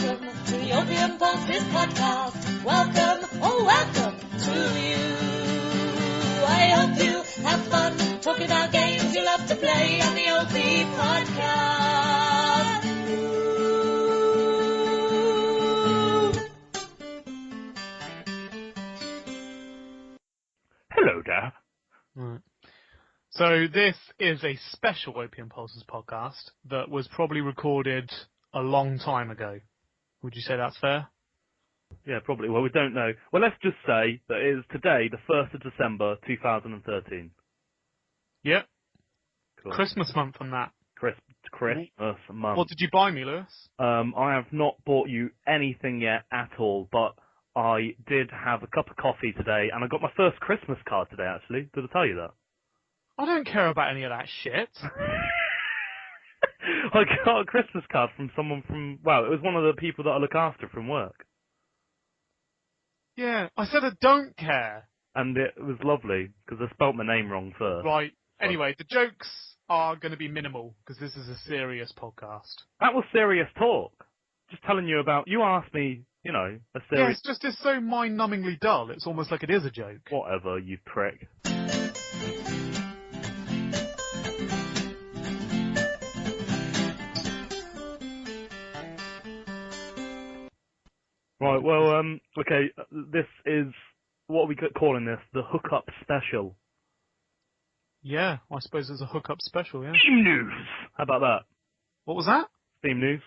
welcome to the Opium Pulses podcast. Welcome, oh welcome to you. I hope you have fun talking about games you love to play on the OP podcast. Hello there. Right. So this is a special Opium Pulses podcast that was probably recorded a long time ago. Would you say that's fair? Yeah, probably. Well, we don't know. Well, let's just say that it is today, the 1st of December, 2013. Yep. Cool. Christmas month on that. Christmas month. What did you buy me, Lewis? I have not bought you anything yet at all, but I did have a cup of coffee today, and I got my first Christmas card today, actually. Did I tell you that? I don't care about any of that shit. I got a Christmas card from someone from, well, it was one of the people that I look after from work. Yeah, I said I don't care. And it was lovely, because I spelt my name wrong first. Right. Anyway, the jokes are going to be minimal, because this is a serious podcast. That was serious talk. Just telling you about, you asked me, you know, a serious... Yeah, it's so mind-numbingly dull, it's almost like it is a joke. Whatever, you prick. Right, well, okay, this is, what are we calling this? The Hookups special. Yeah, I suppose it's a hookup special, yeah. Steam news! How about that? What was that? Steam news?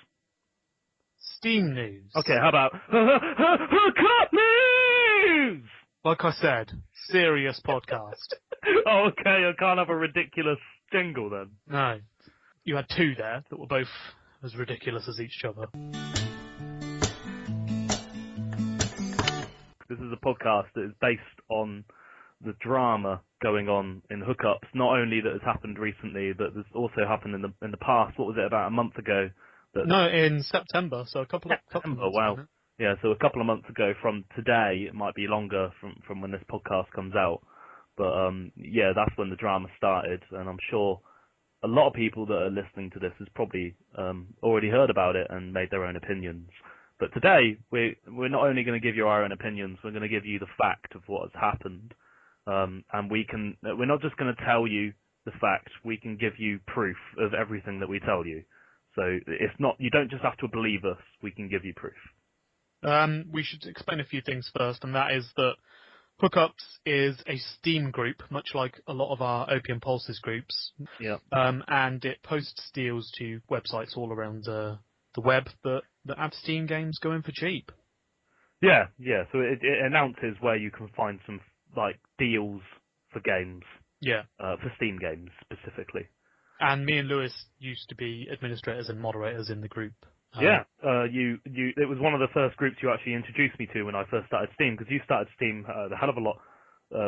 Steam news. Okay, how about Hookup news! Like I said, serious podcast. Oh, okay, I can't have a ridiculous jingle then. No. You had two there that were both as ridiculous as each other. This is a podcast that is based on the drama going on in Hookups, not only that has happened recently, but there's also happened in the past. What was it, about a month ago? No, in September, so a couple of months. Wow. Yeah, so a couple of months ago from today, it might be longer from when this podcast comes out. But yeah, that's when the drama started, and I'm sure a lot of people that are listening to this has probably already heard about it and made their own opinions. But today, we're not only going to give you our own opinions, we're going to give you the fact of what has happened. And we're not just going to tell you the fact, we can give you proof of everything that we tell you. So it's not, you don't just have to believe us, we can give you proof. We should explain a few things first, and that is that Hookups is a Steam group, much like a lot of our Opium Pulses groups. Yeah. And it posts deals to websites all around the web that have Steam games going for cheap. Yeah. So it announces where you can find some like deals for games. Yeah. For Steam games specifically. And me and Lewis used to be administrators and moderators in the group. Yeah. It was one of the first groups you actually introduced me to when I first started Steam, because you started Steam a hell of a lot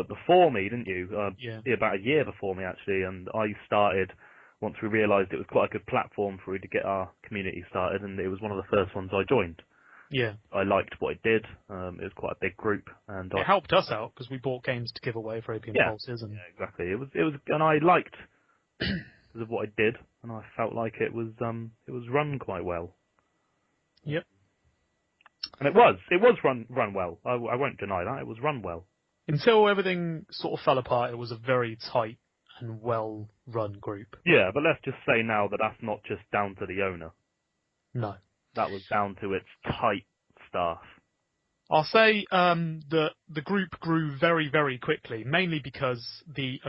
before me, didn't you? Yeah. About a year before me actually, and I started once we realised it was quite a good platform for you to get our community started, and it was one of the first ones I joined. Yeah. I liked what it did. It was quite a big group, and it helped us out because we bought games to give away for Opium Pulses. And... Yeah, exactly. It was, and I liked because of what it did, and I felt like it was run quite well. Yep. And it was run well. I won't deny that. It was run well. Until everything sort of fell apart, it was a very tight and well-run group. Yeah, but let's just say now that that's not just down to the owner. No. That was down to its tight staff. I'll say that the group grew very, very quickly, mainly because the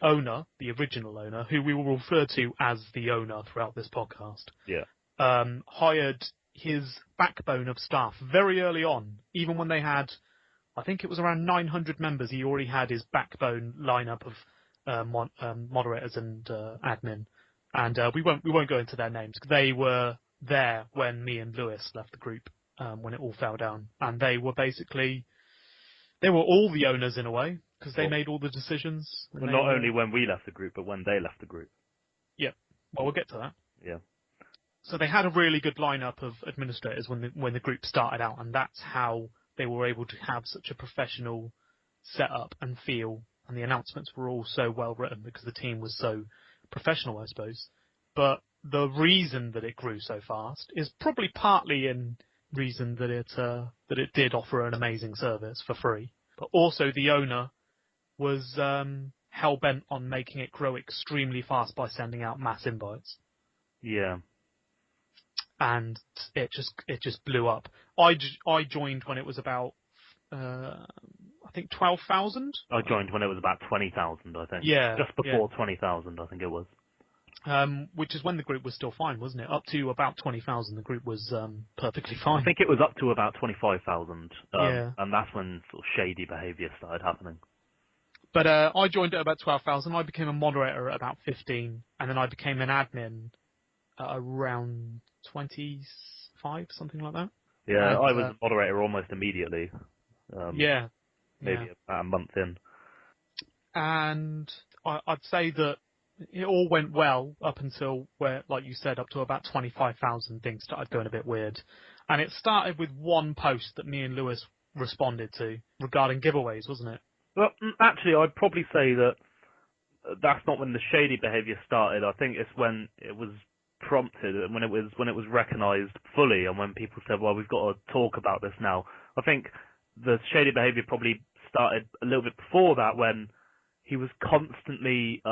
owner, the original owner, who we will refer to as the owner throughout this podcast, hired his backbone of staff very early on. Even when they had, I think it was around 900 members, he already had his backbone lineup of moderators and admin. And we won't go into their names, because they were there when me and Lewis left the group, when it all fell down. And they were all the owners in a way, because they made all the decisions. Well, not only when we left the group, but when they left the group. Yeah. Well, we'll get to that. Yeah. So they had a really good lineup of administrators when the group started out, and that's how they were able to have such a professional setup and feel, and the announcements were all so well written because the team was so professional, I suppose. But the reason that it grew so fast is probably partly in reason that it did offer an amazing service for free, but also the owner was hell bent on making it grow extremely fast by sending out mass invites. Yeah. And it just blew up. I joined when it was about I think 12,000. I joined when it was about 20,000, I think. Yeah, Just before 20,000, I think it was. Which is when the group was still fine, wasn't it? Up to about 20,000, the group was perfectly fine. I think it was up to about 25,000, Yeah. and that's when sort of shady behaviour started happening. But I joined at about 12,000. I became a moderator at about 15, and then I became an admin at around 25, something like that. Yeah, And, I was a moderator almost immediately. Yeah. Maybe about a month in. And I'd say that it all went well up until where, like you said, up to about 25,000, things started going a bit weird. And it started with one post that me and Lewis responded to regarding giveaways, wasn't it? Well, actually, I'd probably say that that's not when the shady behaviour started. I think it's when it was prompted and when it was recognised fully, and when people said, "Well, we've got to talk about this now." I think the shady behaviour probably started a little bit before that, when he was constantly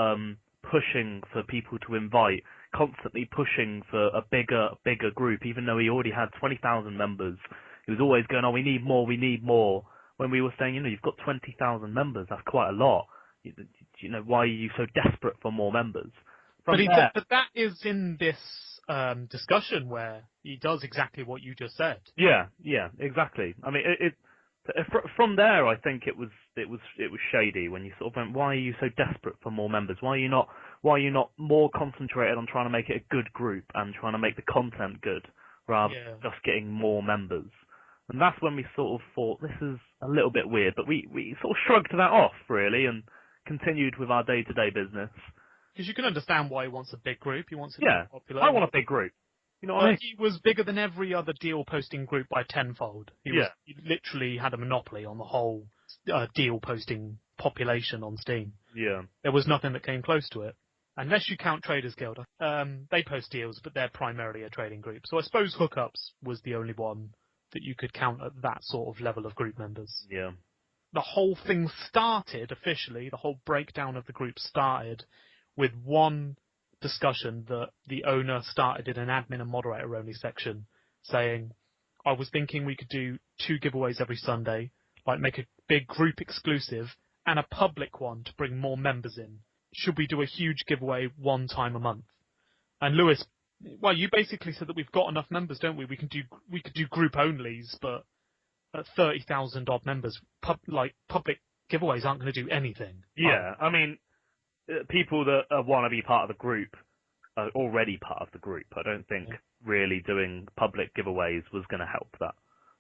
pushing for people to invite, constantly pushing for a bigger group, even though he already had 20,000 members. He was always going, "Oh, we need more, we need more." When we were saying, you've got 20,000 members, that's quite a lot. Why are you so desperate for more members? But that is in this discussion where he does exactly what you just said. Yeah, exactly. I mean, from there, I think it was shady when you sort of went, why are you so desperate for more members? Why are you not more concentrated on trying to make it a good group and trying to make the content good rather than just getting more members? And that's when we sort of thought, this is a little bit weird, but we sort of shrugged that off really and continued with our day-to-day business. Because you can understand why he wants a big group. He wants it to be popular. I want a big group. You know what I mean? He was bigger than every other deal posting group by tenfold. He literally had a monopoly on the whole deal posting population on Steam. Yeah. There was nothing that came close to it. Unless you count Traders Guild. They post deals, but they're primarily a trading group. So I suppose Hookups was the only one that you could count at that sort of level of group members. Yeah. The whole thing started officially, the whole breakdown of the group started with one discussion that the owner started in an admin and moderator only section, saying, I was thinking we could do 2 giveaways every Sunday, like make a big group exclusive and a public one to bring more members in. Should we do a huge giveaway one time a month? And Lewis, well, you basically said that we've got enough members, don't we? We could do group onlys, but at 30,000 odd members, public giveaways aren't going to do anything. Yeah, I mean, people that want to be part of the group are already part of the group. I don't think really doing public giveaways was going to help that.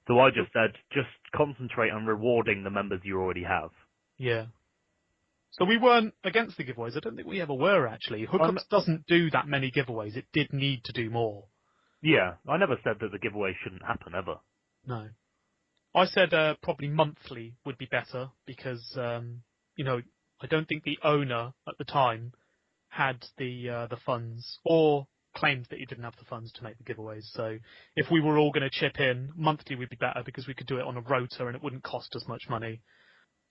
So I just said, just concentrate on rewarding the members you already have. Yeah. So we weren't against the giveaways. I don't think we ever were, actually. Hookups doesn't do that many giveaways. It did need to do more. Yeah, I never said that the giveaway shouldn't happen, ever. No. I said probably monthly would be better because, I don't think the owner at the time had the funds or claimed that he didn't have the funds to make the giveaways. So if we were all going to chip in, monthly would be better because we could do it on a rota and it wouldn't cost us much money.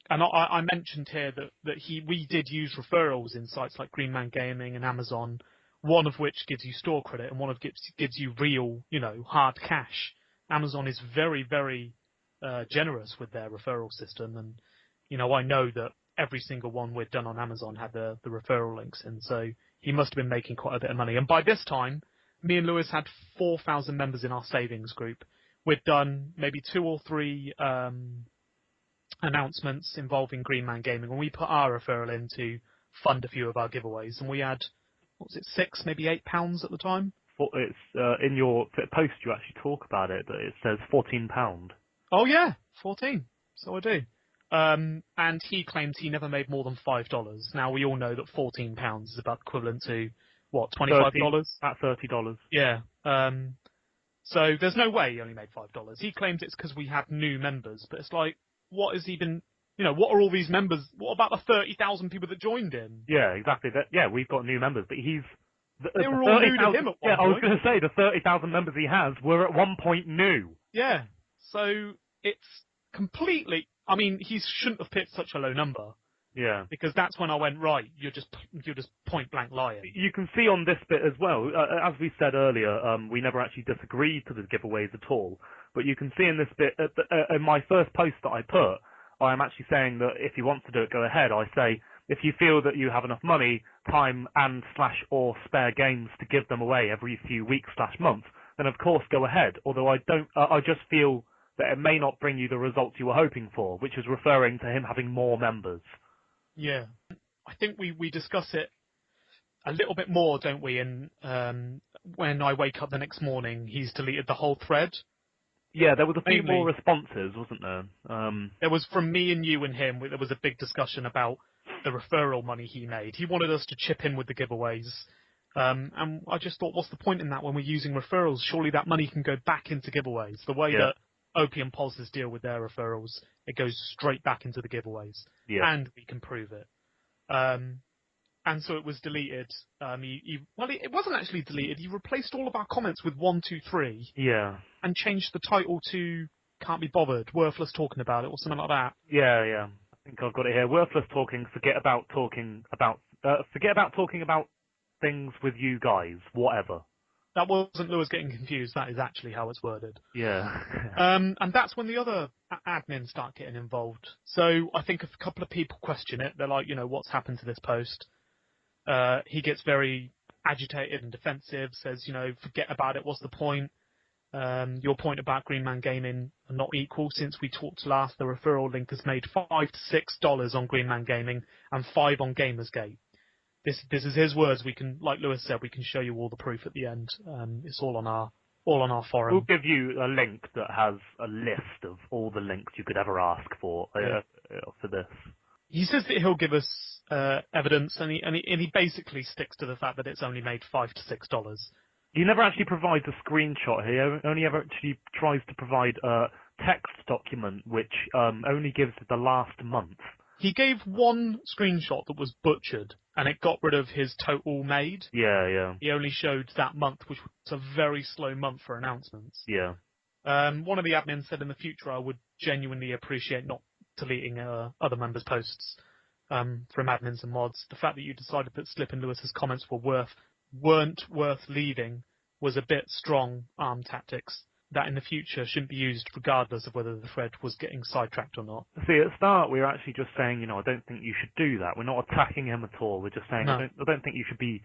And I mentioned here that we did use referrals in sites like Green Man Gaming and Amazon, one of which gives you store credit and one of gives you real, hard cash. Amazon is very, very generous with their referral system, and I know that every single one we'd done on Amazon had the referral links in, so he must have been making quite a bit of money. And by this time, me and Lewis had 4,000 members in our savings group. We'd done maybe 2 or 3 announcements involving Green Man Gaming, and we put our referral in to fund a few of our giveaways, and we had, £6, maybe £8 at the time? It's in your post you actually talk about it, but it says £14. Oh yeah, 14. So I do. And he claims he never made more than $5. Now we all know that £14 is about equivalent to what, $25? At $30. Yeah. So there's no way he only made $5. He claims it's because we have new members, but it's like, what has he been? What are all these members? What about the 30,000 people that joined in? Yeah, exactly. We've got new members, but he's. They were all new to him at one point. I was going to say the 30,000 members he has were at one point new. Yeah. So it's completely. I mean, he shouldn't have picked such a low number. Yeah. Because that's when I went, right, you're just point blank lying. You can see on this bit as well, as we said earlier, we never actually disagreed to the giveaways at all. But you can see in this bit, in my first post that I put, I'm actually saying that if you want to do it, go ahead. I say, if you feel that you have enough money, time and / or spare games to give them away every few weeks / months, then of course go ahead. Although I don't, I just feel that it may not bring you the results you were hoping for, which is referring to him having more members. Yeah. I think we discuss it a little bit more, don't we? And when I wake up the next morning, he's deleted the whole thread. Yeah, there was a few Mainly, more responses, wasn't there? There was from me and you and him. There was a big discussion about the referral money he made. He wanted us to chip in with the giveaways. And I just thought, what's the point in that when we're using referrals? Surely that money can go back into giveaways. The way that Opium Pulses deal with their referrals, it goes straight back into the giveaways. Yeah. And we can prove it. And so it was deleted. It wasn't actually deleted. He replaced all of our comments with 1, 2, 3. Yeah. And changed the title to "Can't Be Bothered," worthless talking about it, or something like that. Yeah, yeah. I think I've got it here. Worthless talking. Forget about talking about things with you guys. Whatever. That wasn't Lewis getting confused. That is actually how it's worded. Yeah. And that's when the other admins start getting involved. So I think a couple of people question it. They're like, what's happened to this post? He gets very agitated and defensive, says, forget about it. What's the point? Your point about Green Man Gaming are not equal. Since we talked last, the referral link has made $5 to $6 on Green Man Gaming and $5 on Gamersgate. This is his words. We can, like Lewis said, we can show you all the proof at the end. It's all on our forum. We'll give you a link that has a list of all the links you could ever ask for this. He says that he'll give us evidence, and he basically sticks to the fact that it's only made $5 to $6. He never actually provides a screenshot. He only ever actually tries to provide a text document, which only gives the last month. He gave one screenshot that was butchered, and it got rid of his total made. Yeah, yeah. He only showed that month, which was a very slow month for announcements. Yeah. One of the admins said in the future I would genuinely appreciate not deleting other members' posts from admins and mods. The fact that you decided that Slip and Lewis's comments weren't worth leaving was a bit strong arm tactics that in the future shouldn't be used regardless of whether the thread was getting sidetracked or not. See, at the start we were actually just saying, I don't think you should do that. We're not attacking him at all. We're just saying, No. I don't think you should be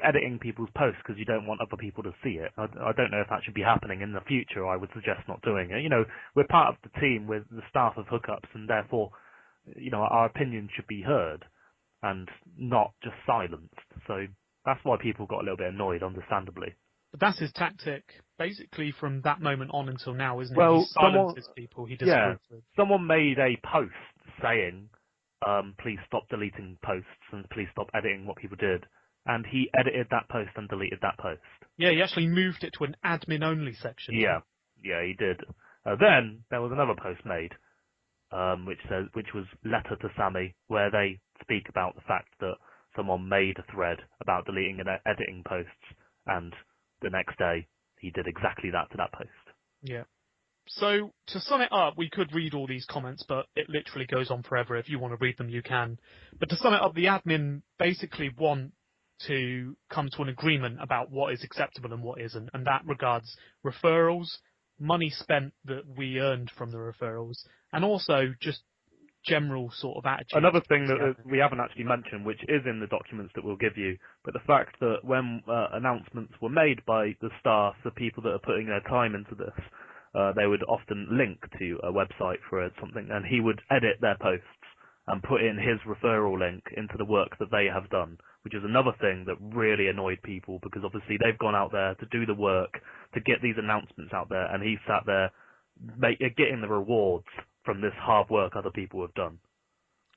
editing people's posts because you don't want other people to see it. I don't know if that should be happening in the future. I would suggest not doing it. We're part of the team with the staff of Hookups, and therefore, our opinion should be heard and not just silenced. So that's why people got a little bit annoyed, understandably. But that's his tactic, basically from that moment on until now, isn't it? Well, He silences people he disagrees with. Someone made a post saying, please stop deleting posts and please stop editing what people did. And he edited that post and deleted that post. Yeah, he actually moved it to an admin-only section. Yeah, he did. Then there was another post made, which was Letter to Sammy, where they speak about the fact that someone made a thread about deleting and editing posts, and the next day he did exactly that to that post. Yeah. So, to sum it up, we could read all these comments, but it literally goes on forever. If you want to read them, you can. But to sum it up, the admin basically want to come to an agreement about what is acceptable and what isn't, and that regards referrals, money spent that we earned from the referrals, and also just general sort of attitude. Another thing that we haven't actually mentioned, which is in the documents that we'll give you, but the fact that when announcements were made by the staff, the people that are putting their time into this, they would often link to a website for something, and he would edit their posts and put in his referral link into the work that they have done, which is another thing that really annoyed people, because obviously they've gone out there to do the work, to get these announcements out there, and he sat there getting the rewards from this hard work other people have done.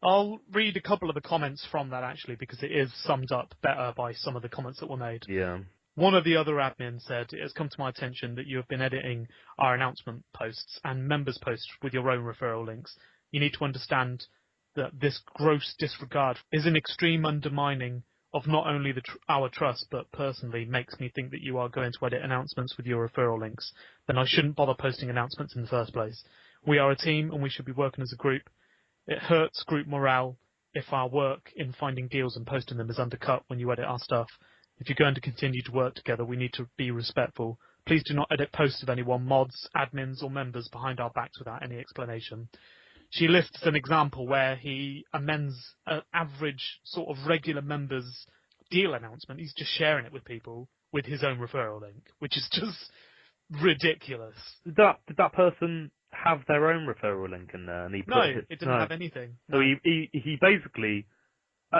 I'll read a couple of the comments from that, actually, because it is summed up better by some of the comments that were made. Yeah. One of the other admins said, "It has come to my attention that you have been editing our announcement posts and members' posts with your own referral links. You need to understand that this gross disregard is an extreme undermining of not only our trust, but personally makes me think that you are going to edit announcements with your referral links, then I shouldn't bother posting announcements in the first place. We are a team and we should be working as a group. It hurts group morale if our work in finding deals and posting them is undercut when you edit our stuff. If you're going to continue to work together, we need to be respectful. Please do not edit posts of anyone, mods, admins or members behind our backs without any explanation. She lists an example where he amends an average sort of regular member's deal announcement. He's just sharing it with people with his own referral link, which is just ridiculous. Did that person have their own referral link in there? And he put it didn't have anything. So he basically,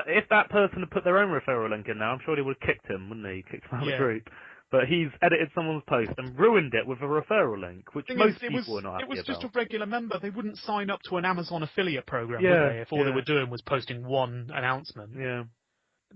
if that person had put their own referral link in there, I'm sure he would have kicked him, wouldn't he? Kicked him out of the group. But he's edited someone's post and ruined it with a referral link, which most people are not happy about. It was just a regular member. They wouldn't sign up to an Amazon affiliate program, would they, if all they were doing was posting one announcement. Yeah.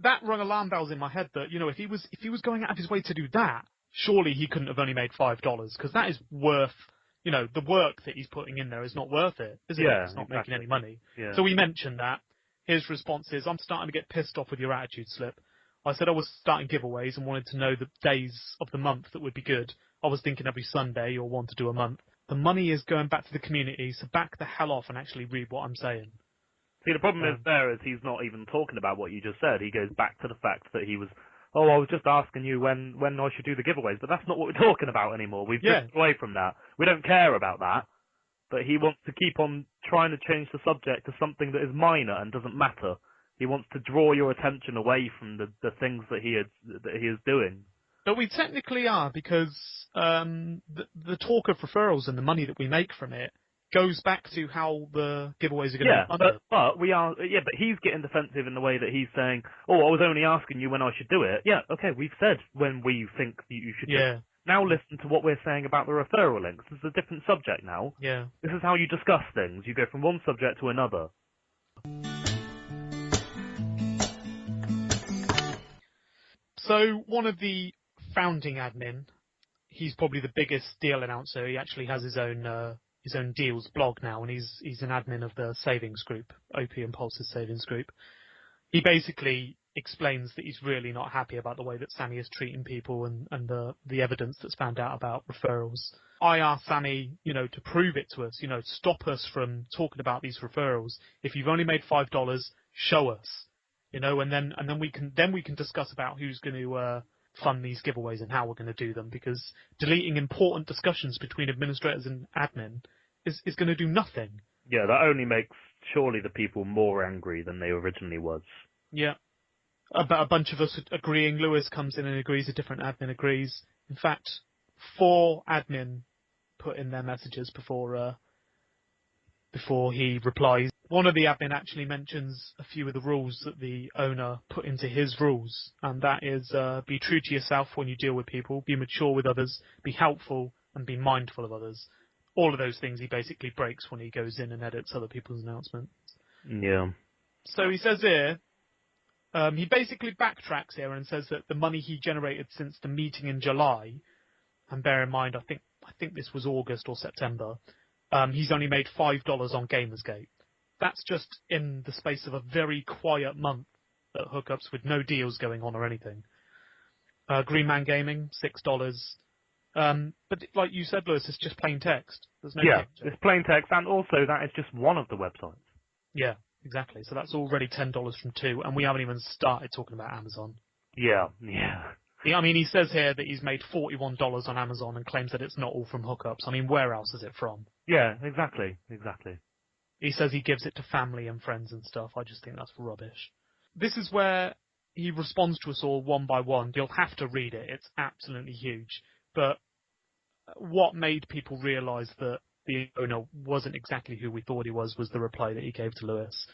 That rung alarm bells in my head that, if he was going out of his way to do that, surely he couldn't have only made $5, because that is worth, the work that he's putting in there is not worth it, is it? Yeah, it's not making any money. Yeah. So we mentioned that. His response is, I'm starting to get pissed off with your attitude slip. I said I was starting giveaways and wanted to know the days of the month that would be good. I was thinking every Sunday or one to do a month. The money is going back to the community, so back the hell off and actually read what I'm saying. See, the problem is he's not even talking about what you just said. He goes back to the fact that he was, I was just asking you when I should do the giveaways, but that's not what we're talking about anymore. We've drifted away from that. We don't care about that. But he wants to keep on trying to change the subject to something that is minor and doesn't matter. He wants to draw your attention away from the things that he is doing. But we technically are, because the talk of referrals and the money that we make from it goes back to how the giveaways are going to be funded. But we are, but he's getting defensive in the way that he's saying, I was only asking you when I should do it. Yeah, okay, we've said when we think that you should do it. Now listen to what we're saying about the referral links. This is a different subject now. Yeah. This is how you discuss things. You go from one subject to another. So one of the founding admin, he's probably the biggest deal announcer. He actually has his own deals blog now, and he's an admin of the savings group, Opium Pulse's savings group. He basically explains that he's really not happy about the way that Sammy is treating people and the evidence that's found out about referrals. I asked Sammy, to prove it to us, stop us from talking about these referrals. If you've only made $5, show us. And then we can discuss about who's going to fund these giveaways and how we're going to do them, because deleting important discussions between administrators and admin is going to do nothing. Yeah, that only makes surely the people more angry than they originally was. Yeah. About a bunch of us agreeing. Lewis comes in and agrees, a different admin agrees. In fact, 4 admin put in their messages before he replies. One of the admin actually mentions a few of the rules that the owner put into his rules, and that is be true to yourself when you deal with people, be mature with others, be helpful, and be mindful of others. All of those things he basically breaks when he goes in and edits other people's announcements. Yeah. So he says here, he basically backtracks here and says that the money he generated since the meeting in July, and bear in mind, I think this was August or September, he's only made $5 on Gamersgate. That's just in the space of a very quiet month at Hookups with no deals going on or anything. Green Man Gaming, $6. But like you said, Lewis, it's just plain text. There's no picture. It's plain text, and also that is just one of the websites. Yeah, exactly. So that's already $10 from 2, and we haven't even started talking about Amazon. Yeah. I mean, he says here that he's made $41 on Amazon and claims that it's not all from Hookups. I mean, where else is it from? Yeah, exactly. He says he gives it to family and friends and stuff. I just think that's rubbish. This is where he responds to us all one by one. You'll have to read it. It's absolutely huge. But what made people realise that the owner wasn't exactly who we thought he was the reply that he gave to Lewis,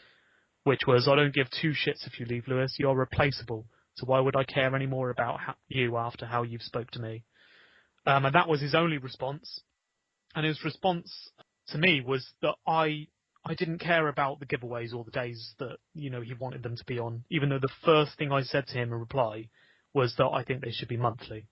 which was, I don't give 2 shits if you leave, Lewis. You're replaceable. So why would I care any more about you after how you've spoke to me? And that was his only response. And his response to me was that I didn't care about the giveaways or the days that, he wanted them to be on, even though the first thing I said to him in reply was that I think they should be monthly.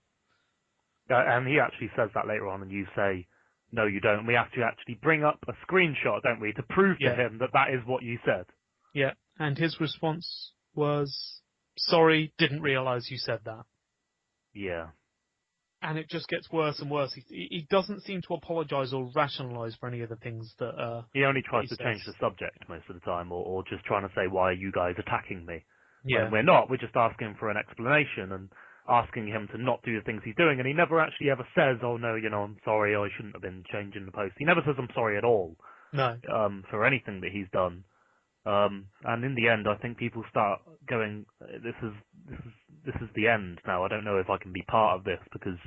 And he actually says that later on, and you say, no, you don't. We have to actually bring up a screenshot, don't we, to prove to him that is what you said. Yeah, and his response was, sorry, didn't realise you said that. Yeah. And it just gets worse and worse. He doesn't seem to apologise or rationalise for any of the things that he only tries he to change says. the subject most of the time, or just trying to say, why are you guys attacking me? Yeah. When we're not, we're just asking for an explanation and asking him to not do the things he's doing, and he never actually ever says, oh no, I'm sorry, I shouldn't have been changing the post. He never says I'm sorry at all. No. For anything that he's done. And in the end, I think people start going, this is the end now. I don't know if I can be part of this because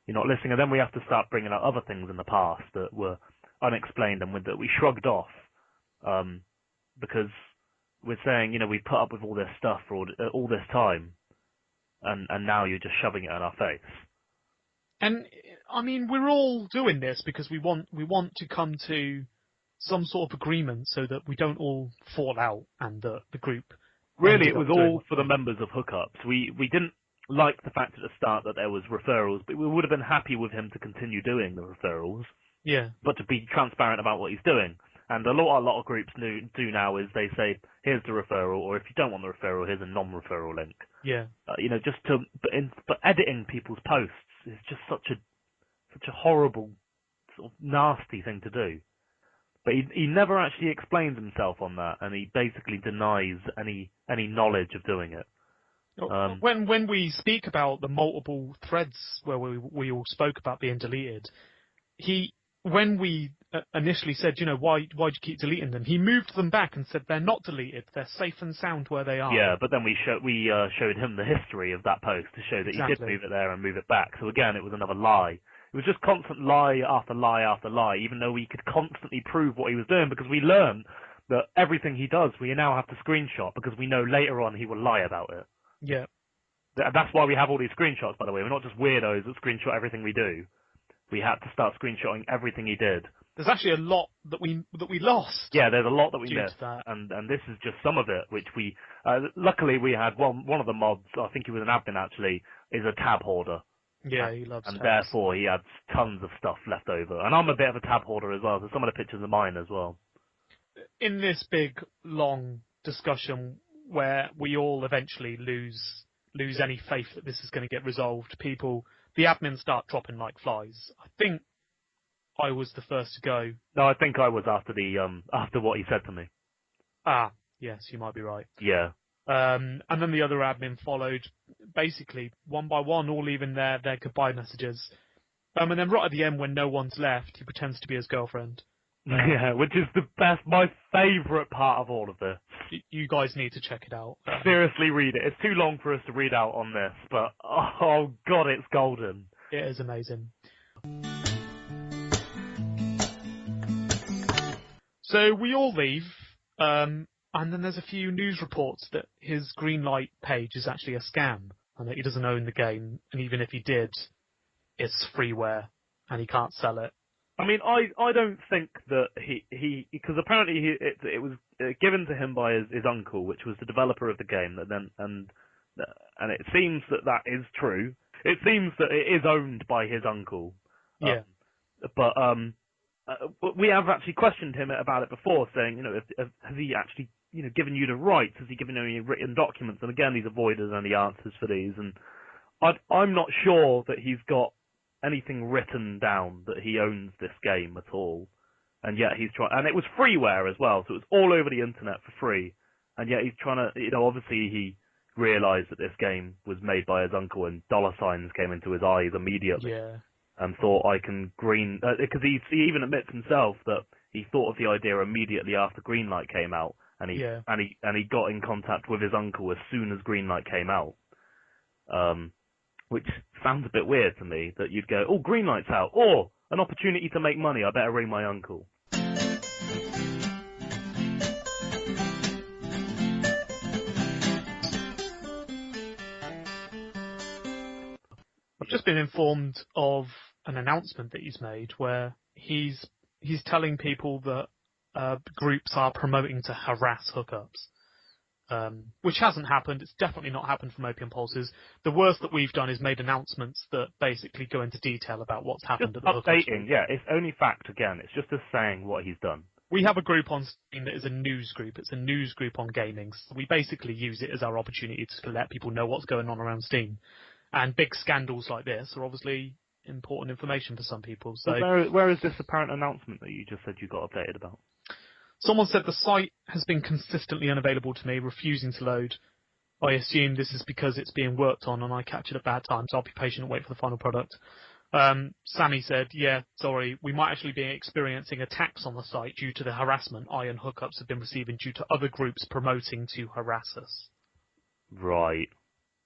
you're not listening. And then we have to start bringing out other things in the past that were unexplained and that we shrugged off, because we're saying, we put up with all this stuff for all this time, and now you're just shoving it in our face. And I mean, we're all doing this because we want to come to some sort of agreement so that we don't all fall out and the group. Really, it was all for the members of Hookups. We didn't like the fact at the start that there was referrals, but we would have been happy with him to continue doing the referrals. Yeah. But to be transparent about what he's doing. And a lot of groups do now is they say, here's the referral, or if you don't want the referral, here's a non-referral link. Yeah. But editing people's posts is just such a horrible, sort of nasty thing to do. But he never actually explains himself on that, and he basically denies any knowledge of doing it. When we speak about the multiple threads where we all spoke about being deleted, when we initially said, why'd you keep deleting them, he moved them back and said they're not deleted, they're safe and sound where they are. Yeah, but then we showed him the history of that post to show that Exactly. he did move it there and move it back. So again, it was another lie. It was just constant lie after lie after lie, even though we could constantly prove what he was doing, because we learn that everything he does, we now have to screenshot, because we know later on he will lie about it. Yeah. That's why we have all these screenshots, by the way. We're not just weirdos that screenshot everything we do. We had to start screenshotting everything he did. There's actually a lot that we lost. Yeah, there's a lot that we missed, that. and this is just some of it, which we luckily we had one of the mods. I think he was an admin actually, is a tab hoarder. Yeah, he loves and tabs. Therefore he had tons of stuff left over. And I'm a bit of a tab hoarder as well, so some of the pictures are mine as well. In this big long discussion where we all eventually lose any faith that this is going to get resolved, the admins start dropping like flies. I think I was the first to go. No, I think I was after after what he said to me. Ah, yes, you might be right. Yeah. And then the other admin followed, basically one by one, all leaving their goodbye messages. And then right at the end, when no one's left, he pretends to be his girlfriend. Yeah, which is my favourite part of all of this. You guys need to check it out. Seriously, read it. It's too long for us to read out on this, but oh god, it's golden. It is amazing. So we all leave, and then there's a few news reports that his Greenlight page is actually a scam, and that he doesn't own the game, and even if he did, it's freeware, and he can't sell it. I mean, I don't think that he because apparently it was given to him by his uncle, which was the developer of the game, and it seems that is true. It seems that it is owned by his uncle. Yeah. But we have actually questioned him about it before, saying, has he actually, given you the rights? Has he given you any written documents? And again, he's avoided any answers for these. And I'm not sure that he's got anything written down that he owns this game at all. And yet he's trying, and it was freeware as well, so it was all over the internet for free. And yet he's trying to, obviously he realised that this game was made by his uncle, and dollar signs came into his eyes immediately. Yeah. And thought I can because he even admits himself that he thought of the idea immediately after Greenlight came out, and he got in contact with his uncle as soon as Greenlight came out, which sounds a bit weird to me that you'd go, oh, Greenlight's out, or an opportunity to make money, I better ring my uncle. I've just been informed of an announcement that he's made where he's telling people that groups are promoting to harass hookups, which hasn't happened. It's definitely not happened from Opium Pulses. The worst that we've done is made announcements that basically go into detail about what's happened just at the updating, hookups. yeah, it's only fact again. It's just us saying what he's done. We have a group on Steam that is a news group. It's a news group on gaming. So we basically use it as our opportunity to let people know what's going on around Steam. And big scandals like this are obviously important information for some people. So where is this apparent announcement that you just said you got updated about? someone said the site has been consistently unavailable to me, refusing to load. I assume this is because it's being worked on and I catch it at bad times. I'll be patient and wait for the final product. Sammy said, yeah, sorry, we might actually be experiencing attacks on the site due to the harassment I and Hookups have been receiving due to other groups promoting to harass us. Right.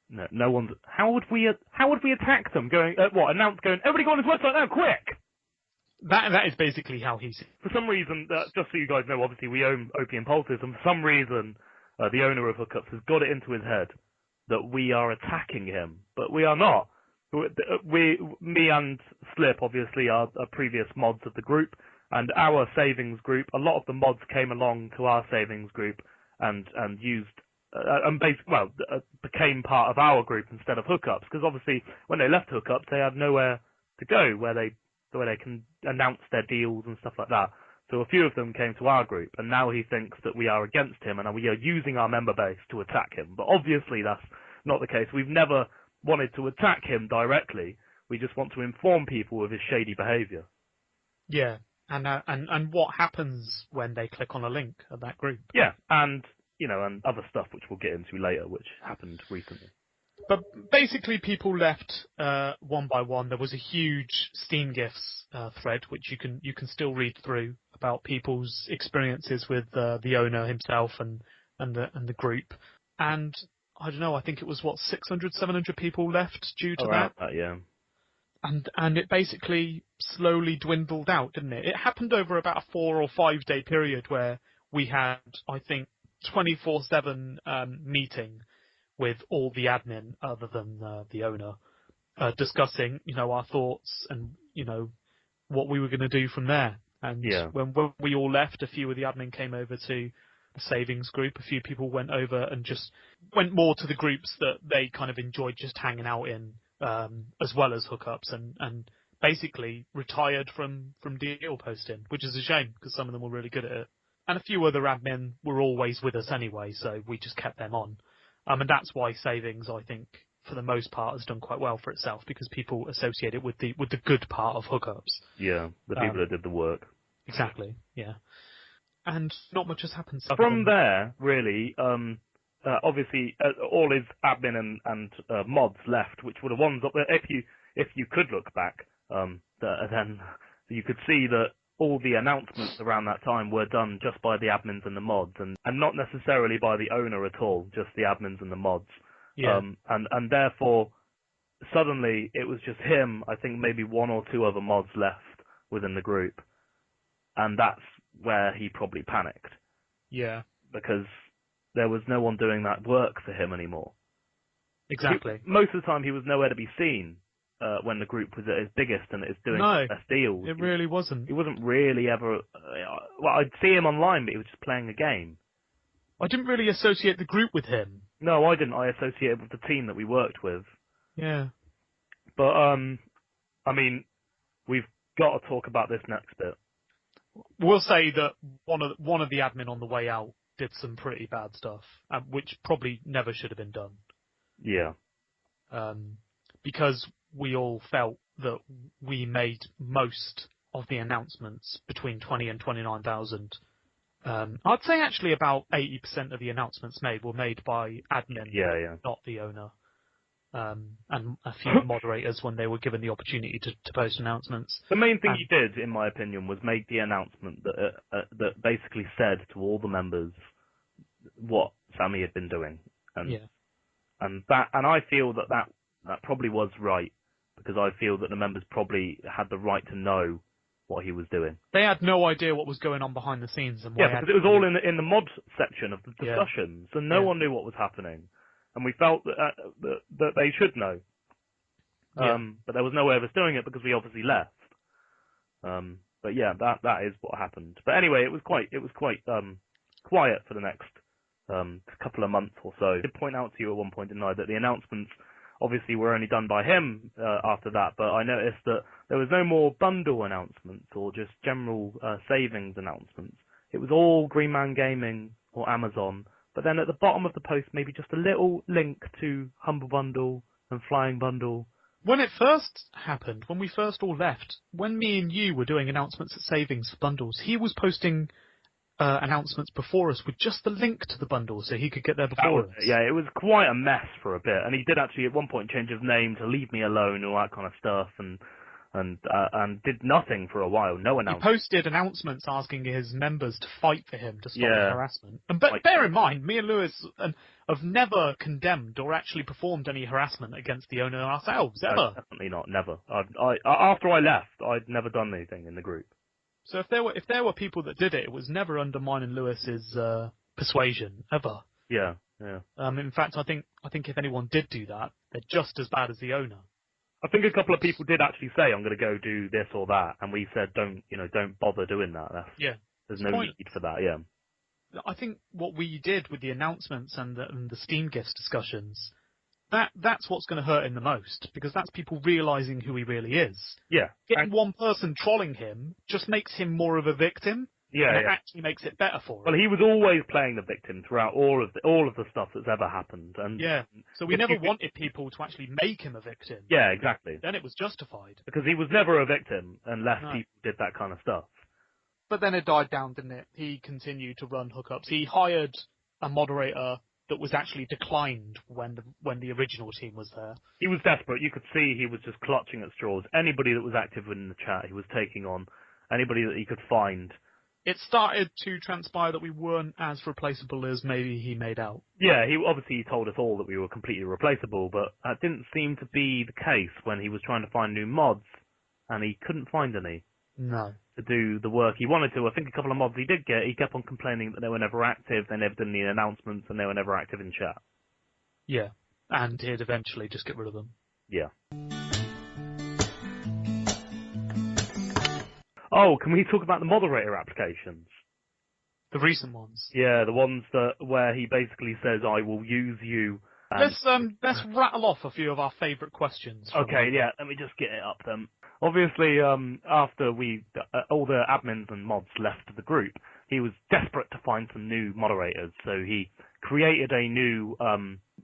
No one's. How would we attack them? Everybody go on his website now, quick! That is basically how he said. For some reason, just so you guys know, obviously we own Opium Pulses, and for some reason, the owner of Hookups has got it into his head that we are attacking him, but we are not. Me and Slip, obviously, are previous mods of the group, and our savings group, a lot of the mods came along to our savings group and used, became part of our group instead of Hookups, because obviously when they left Hookups, they had nowhere to go where they can announce their deals and stuff like that. So a few of them came to our group, and now he thinks that we are against him and we are using our member base to attack him. But obviously that's not the case. We've never wanted to attack him directly. We just want to inform people of his shady behaviour. Yeah, and what happens when they click on a link at that group? Yeah, and other stuff which we'll get into later, which happened recently. But basically, people left one by one. There was a huge Steam Gifts thread, which you can still read through about people's experiences with the owner himself and the group. And I don't know. I think it was 600, 700 people left due to that. Yeah. And it basically slowly dwindled out, didn't it? It happened over about a 4 or 5 day period where we had, I think, 24/7 meeting with all the admin other than the owner, discussing, our thoughts and, what we were going to do from there. And when we all left, a few of the admin came over to the savings group. A few people went over and just went more to the groups that they kind of enjoyed just hanging out in, as well as Hookups, and basically retired from deal posting, which is a shame because some of them were really good at it. And a few other admin were always with us anyway, so we just kept them on. And that's why savings, I think, for the most part, has done quite well for itself because people associate it with the good part of Hookups. Yeah, the people that did the work. Exactly. Yeah. And not much has happened. From there, really, obviously, all his admin and mods left, which were the ones up there. If you could look back, then you could see that all the announcements around that time were done just by the admins and the mods, and not necessarily by the owner at all, just the admins and the mods. Yeah. And therefore, suddenly it was just him, I think maybe 1 or 2 other mods left within the group. And that's where he probably panicked. Yeah. Because there was no one doing that work for him anymore. Exactly. Most of the time he was nowhere to be seen. When the group was at its biggest and it's doing best deals. It really wasn't. He wasn't really ever. I'd see him online, but he was just playing a game. I didn't really associate the group with him. No, I didn't. I associated with the team that we worked with. Yeah. But I mean, we've got to talk about this next bit. We'll say that one of the admin on the way out did some pretty bad stuff, which probably never should have been done. Yeah. Because we all felt that we made most of the announcements between 20 and 29,000. I'd say actually about 80% of the announcements made were made by admin, not the owner. And a few moderators when they were given the opportunity to post announcements. The main thing he did, in my opinion, was make the announcement that basically said to all the members what Sammy had been doing. And I feel that probably was right, because I feel that the members probably had the right to know what he was doing. They had no idea what was going on behind the scenes. And because it was all in the mod section of the discussions, so no one knew what was happening. And we felt that they should know. But there was no way of us doing it because we obviously left. But yeah, that is what happened. But anyway, it was quite quiet for the next couple of months or so. I did point out to you at one point, didn't I, that the announcements obviously were only done by him after that, but I noticed that there was no more bundle announcements or just general savings announcements. it was all Green Man Gaming or Amazon. But then at the bottom of the post, maybe just a little link to Humble Bundle and Flying Bundle. When it first happened, when we first all left, when me and you were doing announcements at Savings for bundles, he was posting announcements before us with just the link to the bundle so he could get there before us. Yeah, it was quite a mess for a bit. And he did actually at one point change his name to Leave Me Alone and all that kind of stuff. And did nothing for a while. No announcement. He posted announcements asking his members to fight for him to stop the harassment. But bear in mind, me and Lewis have never condemned or actually performed any harassment against the owner ourselves, ever. No, definitely not. Never. After I left, I'd never done anything in the group. So if there were people that did it, it was never under mine and Lewis's persuasion, ever. Yeah. In fact, I think if anyone did do that, they're just as bad as the owner. I think a couple of people did actually say, I'm going to go do this or that, and we said, don't bother doing that. There's no need for that, yeah. I think what we did with the announcements and the Steam Gifts discussions, that's what's going to hurt him the most, because that's people realising who he really is. Yeah. Getting one person trolling him just makes him more of a victim. Yeah, and it actually makes it better for him. Well, he was always playing the victim throughout all of the stuff that's ever happened, and so we never wanted people to actually make him a victim. Yeah, exactly. Then it was justified because he was never a victim unless people did that kind of stuff. But then it died down, didn't it? He continued to run hookups. He hired a moderator that was actually declined when the original team was there. He was desperate. You could see he was just clutching at straws. Anybody that was active in the chat, he was taking on. Anybody that he could find. It started to transpire that we weren't as replaceable as maybe he made out. Yeah, he obviously told us all that we were completely replaceable, but that didn't seem to be the case when he was trying to find new mods, and he couldn't find any. No. To do the work he wanted to. I think a couple of mods he did get, he kept on complaining that they were never active, they never did any announcements, and they were never active in chat. Yeah, and he'd eventually just get rid of them. Yeah. Oh, can we talk about the moderator applications? The recent ones? Yeah, the ones where he basically says, I will use you. Let's rattle off a few of our favourite questions. Okay, yeah, let me just get it up then. Obviously, after all the admins and mods left the group, he was desperate to find some new moderators, so he created a new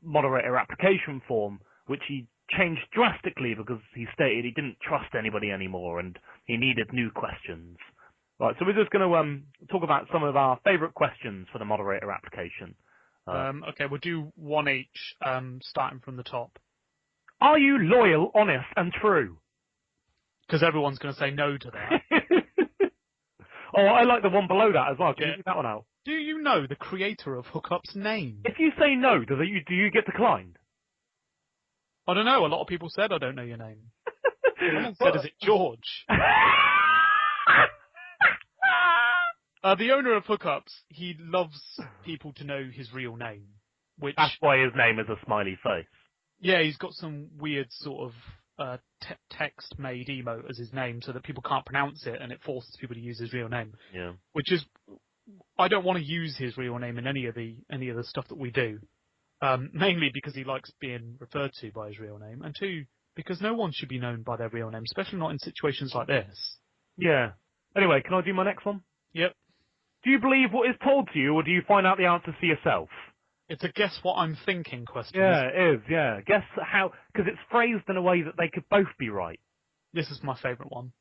moderator application form, which he changed drastically because he stated he didn't trust anybody anymore and he needed new questions. Right, so we're just going to talk about some of our favourite questions for the moderator application. Okay, we'll do one each, starting from the top. Are you loyal, honest, and true? Because everyone's going to say no to that. Oh, I like the one below that as well. Can you read that one out? Do you know the creator of Hookups' name? If you say no, do you get declined? I don't know. A lot of people said I don't know your name. Someone said, is it George? The owner of Hookups, he loves people to know his real name. That's why his name is a smiley face. Yeah, he's got some weird sort of text-made emote as his name so that people can't pronounce it, and it forces people to use his real name. Yeah. Which is, I don't want to use his real name in any of the stuff that we do. Mainly because he likes being referred to by his real name, and two, because no one should be known by their real name, especially not in situations like this. Yeah. Anyway, can I do my next one? Yep. Do you believe what is told to you, or do you find out the answers for yourself? It's a guess what I'm thinking question. Yeah, it is, yeah. Guess how, because it's phrased in a way that they could both be right. This is my favourite one.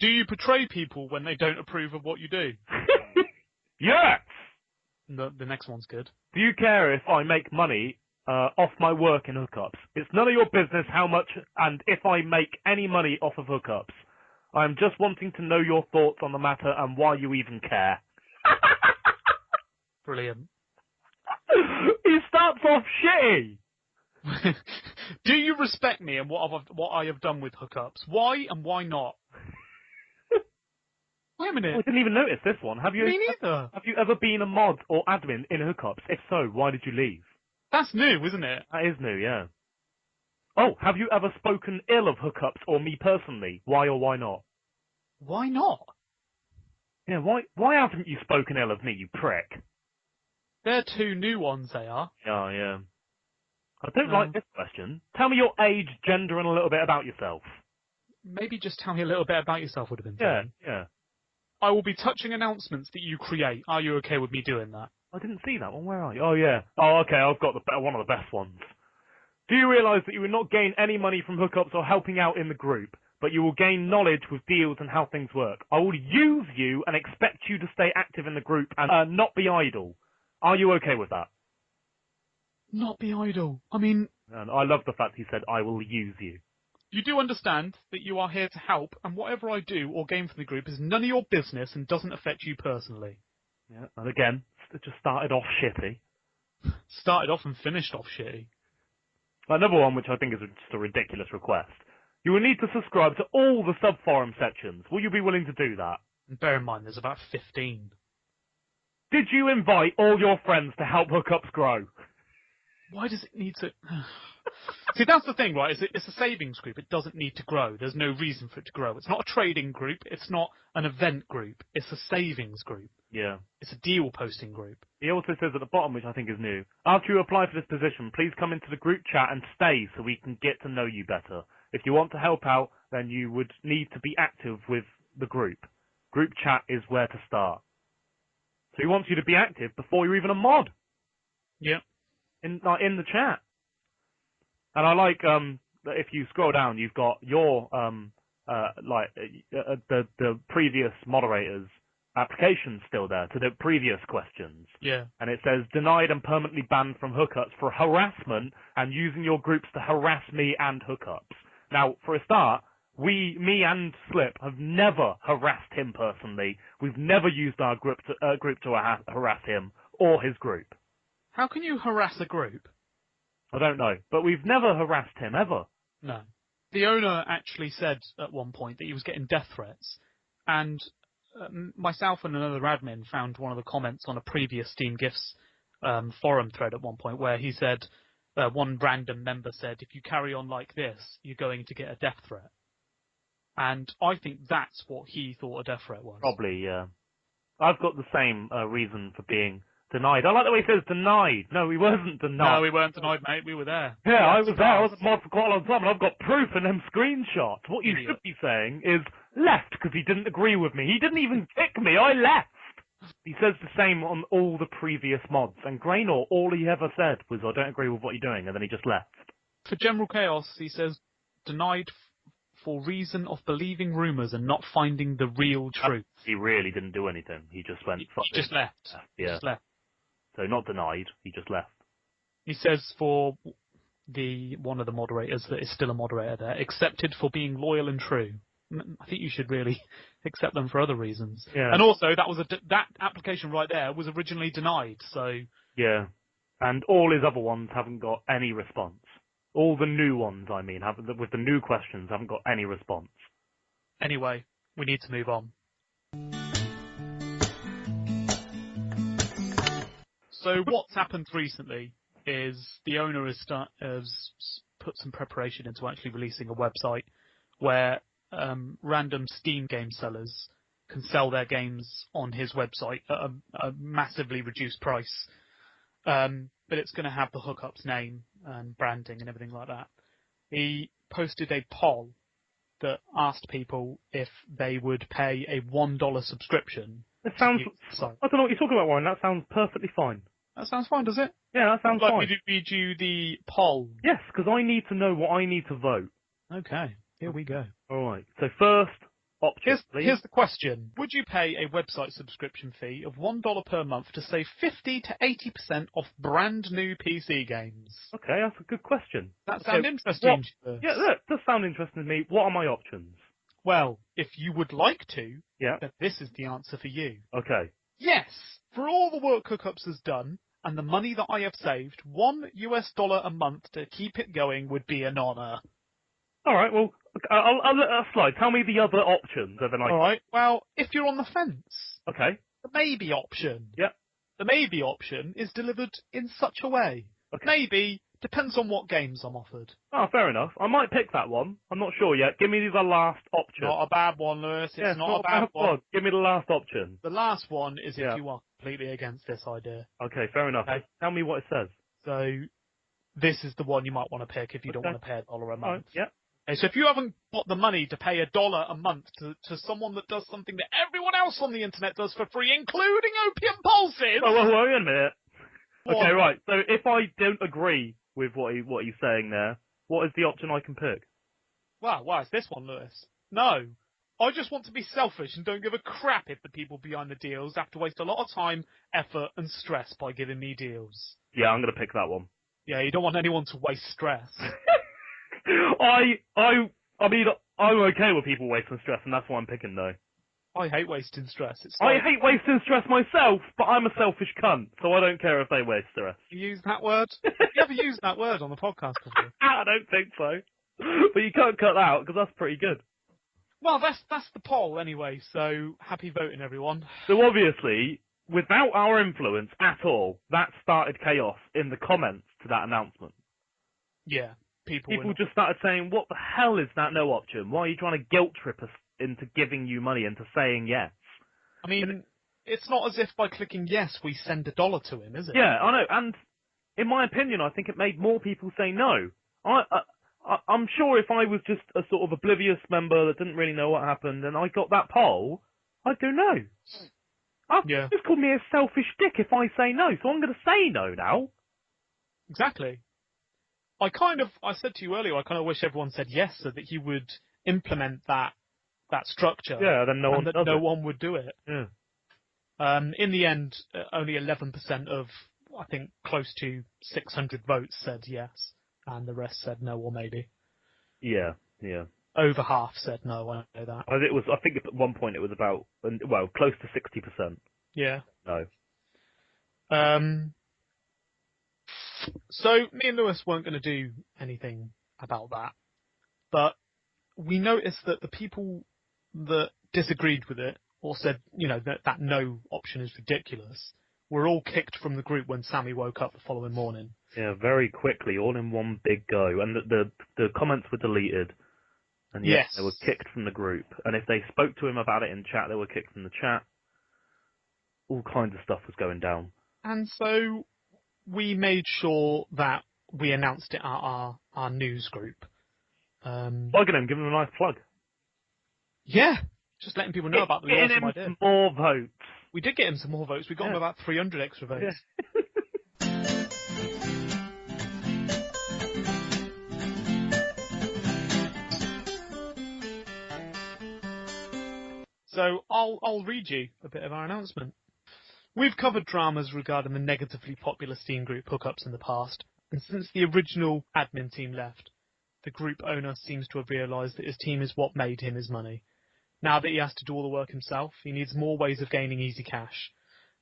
Do you betray people when they don't approve of what you do? Yes! The next one's good. Do you care if I make money off my work in Hookups? It's none of your business how much and if I make any money off of Hookups. I'm just wanting to know your thoughts on the matter and why you even care. Brilliant. He starts off shitty. Do you respect me and what I have done with Hookups? Why and why not? Wait a minute. I didn't even notice this one. Me neither. Have you ever been a mod or admin in Hookups? If so, why did you leave? That's new, isn't it? That is new, yeah. Oh, have you ever spoken ill of Hookups or me personally? Why or why not? Why not? Yeah, why haven't you spoken ill of me, you prick? They're two new ones, they are. Oh, yeah. I don't like this question. Tell me your age, gender, and a little bit about yourself. Maybe just tell me a little bit about yourself would have been Yeah, fine. yeah. I will be touching announcements that you create. Are you okay with me doing that? I didn't see that one. Where are you? Oh, yeah. Oh, okay. I've got one of the best ones. Do you realise that you will not gain any money from hookups or helping out in the group, but you will gain knowledge with deals and how things work? I will use you and expect you to stay active in the group and not be idle. Are you okay with that? Not be idle. I mean... And I love the fact he said, I will use you. You do understand that you are here to help, and whatever I do or gain from the group is none of your business and doesn't affect you personally. Yeah, and again, it just started off shitty. Started off and finished off shitty. Another one which I think is just a ridiculous request. You will need to subscribe to all the sub-forum sections. Will you be willing to do that? And bear in mind, there's about 15. Did you invite all your friends to help Hookups grow? Why does it need to... See, that's the thing, right? It's a savings group. It doesn't need to grow. There's no reason for it to grow. It's not a trading group. It's not an event group. It's a savings group. Yeah. It's a deal posting group. He also says at the bottom, which I think is new, after you apply for this position, please come into the group chat and stay so we can get to know you better. If you want to help out, then you would need to be active with the group. Group chat is where to start. So he wants you to be active before you're even a mod. Yeah. In the chat. And I like that if you scroll down, you've got your the previous moderators' applications still there to the previous questions. Yeah. And it says denied and permanently banned from Hookups for harassment and using your groups to harass me and Hookups. Now, for a start, me and Slip have never harassed him personally. We've never used our group to harass him or his group. How can you harass a group? I don't know, but we've never harassed him, ever. No. The owner actually said at one point that he was getting death threats, and myself and another admin found one of the comments on a previous Steam Gifts forum thread at one point where he said, one random member said, if you carry on like this, you're going to get a death threat. And I think that's what he thought a death threat was. Probably, yeah. I've got the same reason for being denied. I like the way he says denied. No, we wasn't denied. No, we weren't denied, mate. We were there. Yeah, I was there. I was a mod for quite a long time, and I've got proof in them screenshots. What you should be saying is left because he didn't agree with me. He didn't even kick me. I left. He says the same on all the previous mods. And Graynor, all he ever said was, I don't agree with what you're doing, and then he just left. For General Chaos, he says, denied for reason of believing rumours and not finding the real truth. He really didn't do anything. He just went... He just left. Yeah. He just left. So not denied, he just left. He says for one of the moderators that is still a moderator there, accepted for being loyal and true. I think you should really accept them for other reasons. Yeah. And also, that application right there was originally denied, so... Yeah. And all his other ones haven't got any response. All the new ones, I mean, with the new questions, haven't got any response. Anyway, we need to move on. So what's happened recently is the owner has put some preparation into actually releasing a website where random Steam game sellers can sell their games on his website at a massively reduced price. But it's going to have the Hookups name and branding and everything like that. He posted a poll that asked people if they would pay a $1 subscription. It sounds... I don't know what you're talking about, Warren. That sounds perfectly fine. That sounds fine, does it? Yeah, that sounds fine. Would you like me to read you the poll? Yes, because I need to know what I need to vote. Okay, here we go. All right. So first option, please. Here's the question. Would you pay a website subscription fee of $1 per month to save 50 to 80% off brand new PC games? Okay, that's a good question. That sounds interesting. Yeah, that does sound interesting to me. What are my options? Well, if you would like to, yeah, then this is the answer for you. Okay. Yes, for all the work Hookups has done, and the money that I have saved, $1 a month to keep it going would be an honour. All right, well, I'll let that slide. Tell me the other options. All right, well, if you're on the fence, okay, the maybe option. Yep. The maybe option is delivered in such a way. Okay. Maybe, depends on what games I'm offered. Oh, fair enough. I might pick that one. I'm not sure yet. Give me the last option. Not a bad one, Lewis. It's not a bad one. Give me the last option. The last one is if you are completely against this idea. Okay, fair enough. Okay. Tell me what it says. So, this is the one you might want to pick if you don't want to pay $1 a month. Yeah. Okay, so if you haven't got the money to pay $1 a month to someone that does something that everyone else on the internet does for free, including Opium Pulses... Oh, well, wait a minute. What? Okay, right. So if I don't agree with what he's saying there, what is the option I can pick? Wow, why is this one, Lewis? No. I just want to be selfish and don't give a crap if the people behind the deals have to waste a lot of time, effort, and stress by giving me deals. Yeah, I'm going to pick that one. Yeah, you don't want anyone to waste stress. I mean, I'm okay with people wasting stress, and that's why I'm picking no. I hate wasting stress. It's I like, hate wasting stress myself, but I'm a selfish cunt, so I don't care if they waste stress. you use that word? You ever used that word on the podcast before? I don't think so. But you can't cut that out, because that's pretty good. Well, that's the poll anyway, so happy voting, everyone. So obviously, without our influence at all, that started chaos in the comments to that announcement. Yeah, people just started saying, what the hell is that no option? Why are you trying to guilt trip us into giving you money, into saying yes? I mean, it's not as if by clicking yes we send $1 to him, is it? Yeah, I know, and in my opinion, I think it made more people say no. I'm sure if I was just a sort of oblivious member that didn't really know what happened and I got that poll, I'd go no. Yeah. Just call me a selfish dick if I say no, so I'm going to say no now. Exactly. I said to you earlier, I kind of wish everyone said yes so that he would implement that structure. Yeah, then no one and that does no it. one would do it. Yeah. In the end, only 11% of, I think, close to 600 votes said yes, and the rest said no or maybe. Yeah, yeah. Over half said no, I know that. I think at one point it was about, well, close to 60%. Yeah. No. So me and Lewis weren't going to do anything about that, but we noticed that the people that disagreed with it or said, that no option is ridiculous, were all kicked from the group when Sammy woke up the following morning. Yeah, very quickly, all in one big go. And the comments were deleted. And yes, they were kicked from the group. And if they spoke to him about it in chat, they were kicked from the chat. All kinds of stuff was going down. And so we made sure that we announced it at our news group. Plugging him, giving him a nice plug. Yeah, just letting people know about the awesome idea. Some more votes. We did get him some more votes. We got him about 300 extra votes. Yeah. So I'll read you a bit of our announcement. We've covered dramas regarding the negatively popular Steam group Hookups in the past, and since the original admin team left, the group owner seems to have realised that his team is what made him his money. Now that he has to do all the work himself, he needs more ways of gaining easy cash.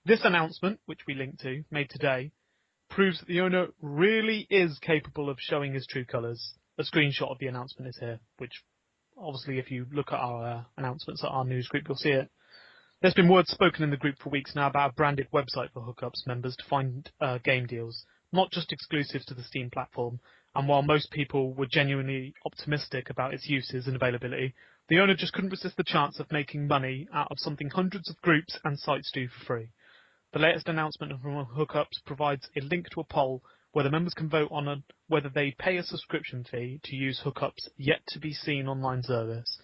This announcement, which we link to, made today, proves that the owner really is capable of showing his true colours. A screenshot of the announcement is here, which obviously if you look at our announcements at our news group, you'll see it. There's been words spoken in the group for weeks now about a branded website for Hookups members to find game deals, not just exclusive to the Steam platform. And while most people were genuinely optimistic about its uses and availability, the owner just couldn't resist the chance of making money out of something hundreds of groups and sites do for free. The latest announcement from Hookups provides a link to a poll where the members can vote on whether they pay a subscription fee to use Hookups' yet-to-be-seen online service.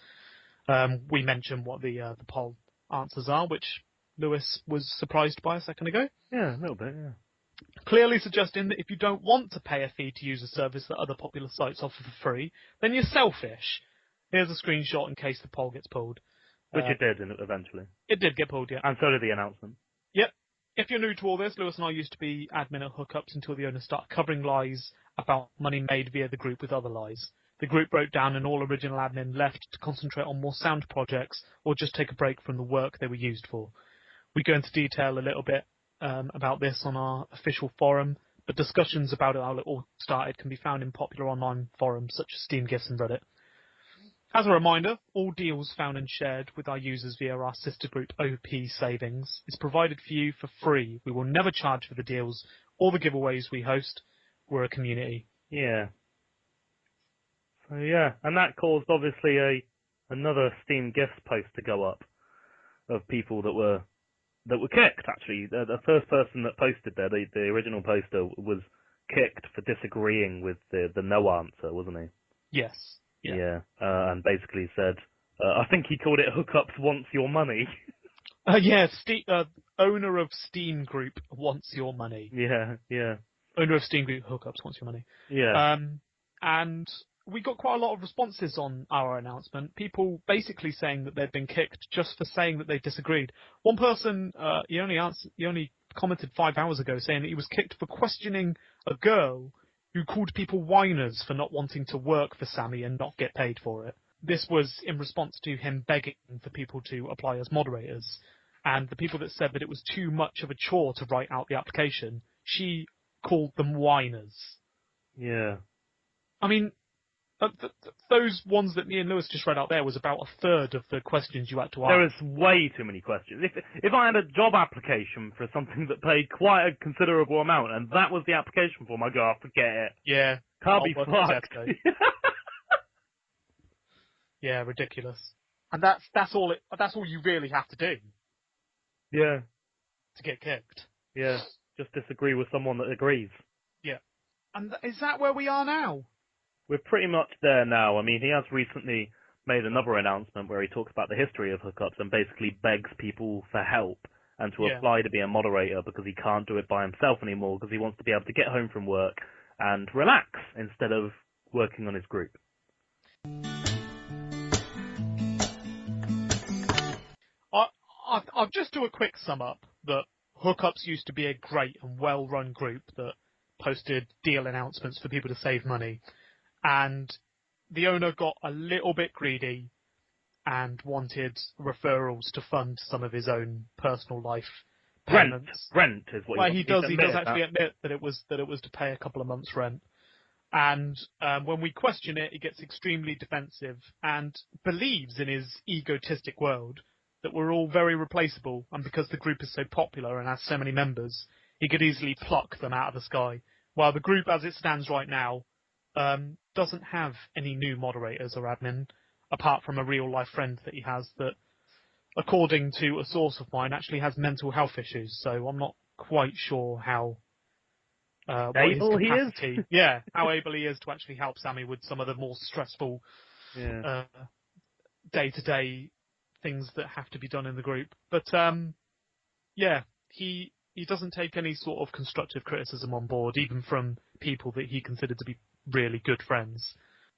We mentioned what the poll answers are, which Lewis was surprised by a second ago. Yeah, a little bit, yeah. Clearly suggesting that if you don't want to pay a fee to use a service that other popular sites offer for free, then you're selfish. Here's a screenshot in case the poll gets pulled. Which it did eventually. It did get pulled, yeah. And so did the announcement. Yep. If you're new to all this, Lewis and I used to be admin at Hookups until the owner started covering lies about money made via the group with other lies. The group broke down and all original admin left to concentrate on more sound projects or just take a break from the work they were used for. We go into detail a little bit about this on our official forum, but discussions about how it all started can be found in popular online forums such as Steam Gifts and Reddit. As a reminder, all deals found and shared with our users via our sister group OP Savings is provided for you for free. We will never charge for the deals or the giveaways we host. We're a community. Yeah. So yeah, and that caused obviously another Steam Gifts post to go up of people that were kicked. Actually, the first person that posted there, the original poster, was kicked for disagreeing with the no answer, wasn't he? Yes. Yeah, and basically said, I think he called it Hookups wants your money. Yeah, owner of Steam Group wants your money. Yeah. Owner of Steam Group Hookups wants your money. Yeah. And we got quite a lot of responses on our announcement. People basically saying that they'd been kicked just for saying that they disagreed. One person, he only commented 5 hours ago saying that he was kicked for questioning a girl who called people whiners for not wanting to work for Sammy and not get paid for it. This was in response to him begging for people to apply as moderators. And the people that said that it was too much of a chore to write out the application, she called them whiners. Yeah. I mean, those ones that me and Lewis just read out there was about a third of the questions you had to ask. There is way too many questions. If I had a job application for something that paid quite a considerable amount, and that was the application form, I'd go, oh, forget it. Yeah. Can't be fucked. Yeah, ridiculous. And that's all you really have to do. Yeah. To get kicked. Yeah. Just disagree with someone that agrees. Yeah. And is that where we are now? We're pretty much there now. I mean, he has recently made another announcement where he talks about the history of Hookups and basically begs people for help and to apply to be a moderator because he can't do it by himself anymore because he wants to be able to get home from work and relax instead of working on his group. I'll just do a quick sum up that Hookups used to be a great and well-run group that posted deal announcements for people to save money. And the owner got a little bit greedy and wanted referrals to fund some of his own personal life payments. Rent is what well, he does. He does actually admit that it was to pay a couple of months' rent. And when we question it, he gets extremely defensive and believes in his egotistic world that we're all very replaceable. And because the group is so popular and has so many members, he could easily pluck them out of the sky. While the group, as it stands right now, doesn't have any new moderators or admin, apart from a real-life friend that he has that, according to a source of mine, actually has mental health issues. So I'm not quite sure how what his capacity, how able he is to actually help Sammy with some of the more stressful day-to-day things that have to be done in the group. But he doesn't take any sort of constructive criticism on board, even from people that he considered to be really good friends.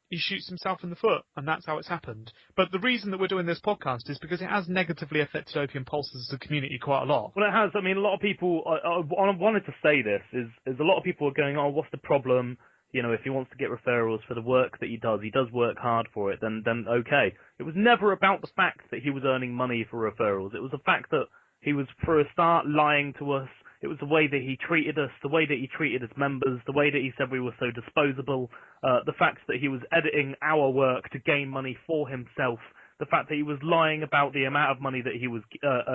He shoots himself in the foot, and that's how it's happened. But the reason that we're doing this podcast is because it has negatively affected Opium Pulses as a community quite a lot. Well, it has. I mean, a lot of people, I wanted to say this, is a lot of people are going, oh, what's the problem? You know, if he wants to get referrals for the work that he does work hard for it, then okay. It was never about the fact that he was earning money for referrals. It was the fact that he was, for a start, lying to us. It was the way that he treated us, the way that he treated his members, the way that he said we were so disposable, the fact that he was editing our work to gain money for himself, the fact that he was lying about the amount of money that he was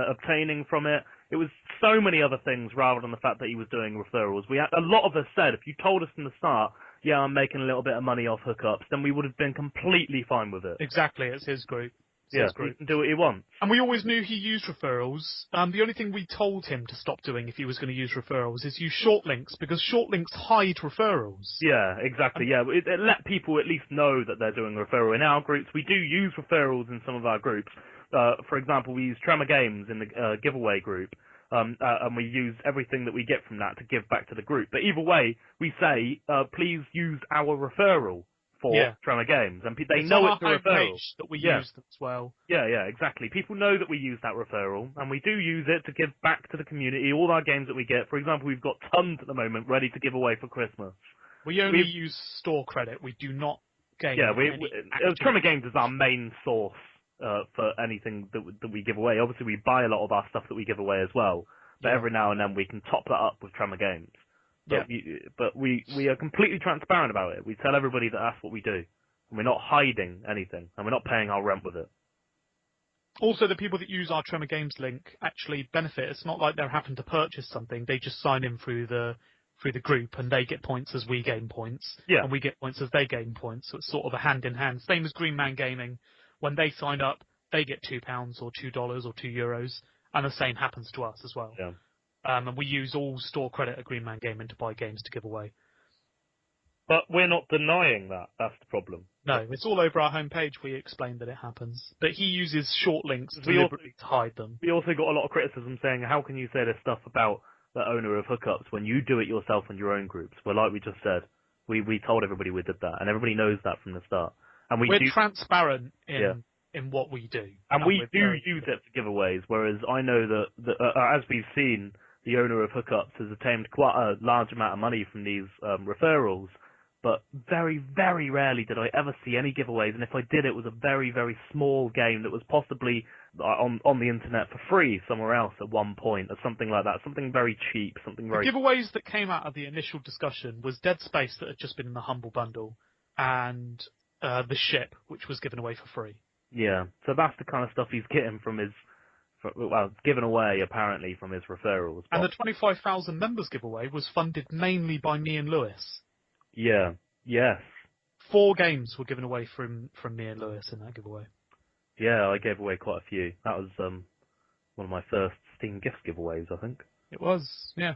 obtaining from it. It was so many other things rather than the fact that he was doing referrals. A lot of us said, if you told us from the start, yeah, I'm making a little bit of money off Hookups, then we would have been completely fine with it. Exactly, it's his group. He can do what he wants. And we always knew he used referrals. The only thing we told him to stop doing if he was going to use referrals is use short links, because short links hide referrals. Yeah, exactly, It let people at least know that they're doing a referral. In our groups, we do use referrals in some of our groups. For example, we use Tremor Games in the giveaway group. And we use everything that we get from that to give back to the group. But either way, we say, please use our referral for Tremor Games, and they know it's a referral. That we use them as well. Yeah, exactly. People know that we use that referral, and we do use it to give back to the community. All our games that we get, for example, we've got tons at the moment ready to give away for Christmas. We only use store credit. We do not gain. Tremor Games is our main source for anything that we give away. Obviously, we buy a lot of our stuff that we give away as well, but every now and then we can top that up with Tremor Games. But we are completely transparent about it. We tell everybody that that's what we do. And we're not hiding anything. And we're not paying our rent with it. Also, the people that use our Tremor Games link actually benefit. It's not like they're having to purchase something. They just sign in through the group, and they get points as we gain points. Yeah. And we get points as they gain points. So it's sort of a hand-in-hand. Same as Green Man Gaming. When they sign up, they get £2 or $2 or €2. And the same happens to us as well. Yeah. And we use all store credit at Green Man Gaming to buy games to give away. But we're not denying that. That's the problem. No, it's all over our homepage. We explain that it happens. But he uses short links We deliberately to hide them. We also got a lot of criticism saying, how can you say this stuff about the owner of Hookups when you do it yourself in your own groups? Well, like we just said, we told everybody we did that, and everybody knows that from the start. And we're transparent in what we do. And we do use it for giveaways, whereas I know that as we've seen, the owner of Hookups has obtained quite a large amount of money from these referrals, but very, very rarely did I ever see any giveaways, and if I did, it was a very, very small game that was possibly on the internet for free somewhere else at one point, or something like that, something very cheap, something very... The giveaways that came out of the initial discussion was Dead Space that had just been in the Humble Bundle, and the ship, which was given away for free. Yeah, so that's the kind of stuff he's getting from his... given away, apparently, from his referrals. And the 25,000 members giveaway was funded mainly by me and Lewis. Yeah, yes. 4 games were given away from me and Lewis in that giveaway. Yeah, I gave away quite a few. That was one of my first Steam gift giveaways, I think. It was, yeah.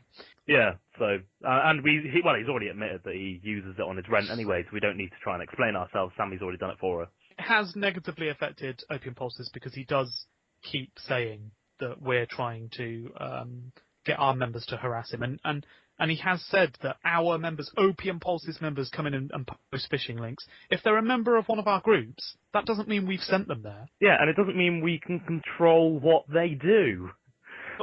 Yeah, so, and he's already admitted that he uses it on his rent anyway, so we don't need to try and explain ourselves. Sammy's already done it for us. It has negatively affected Opium Pulses because he does keep saying that we're trying to get our members to harass him, and he has said that our members, Opium Pulses members, come in and post phishing links. If they're a member of one of our groups, that doesn't mean we've sent them there. Yeah, and it doesn't mean we can control what they do.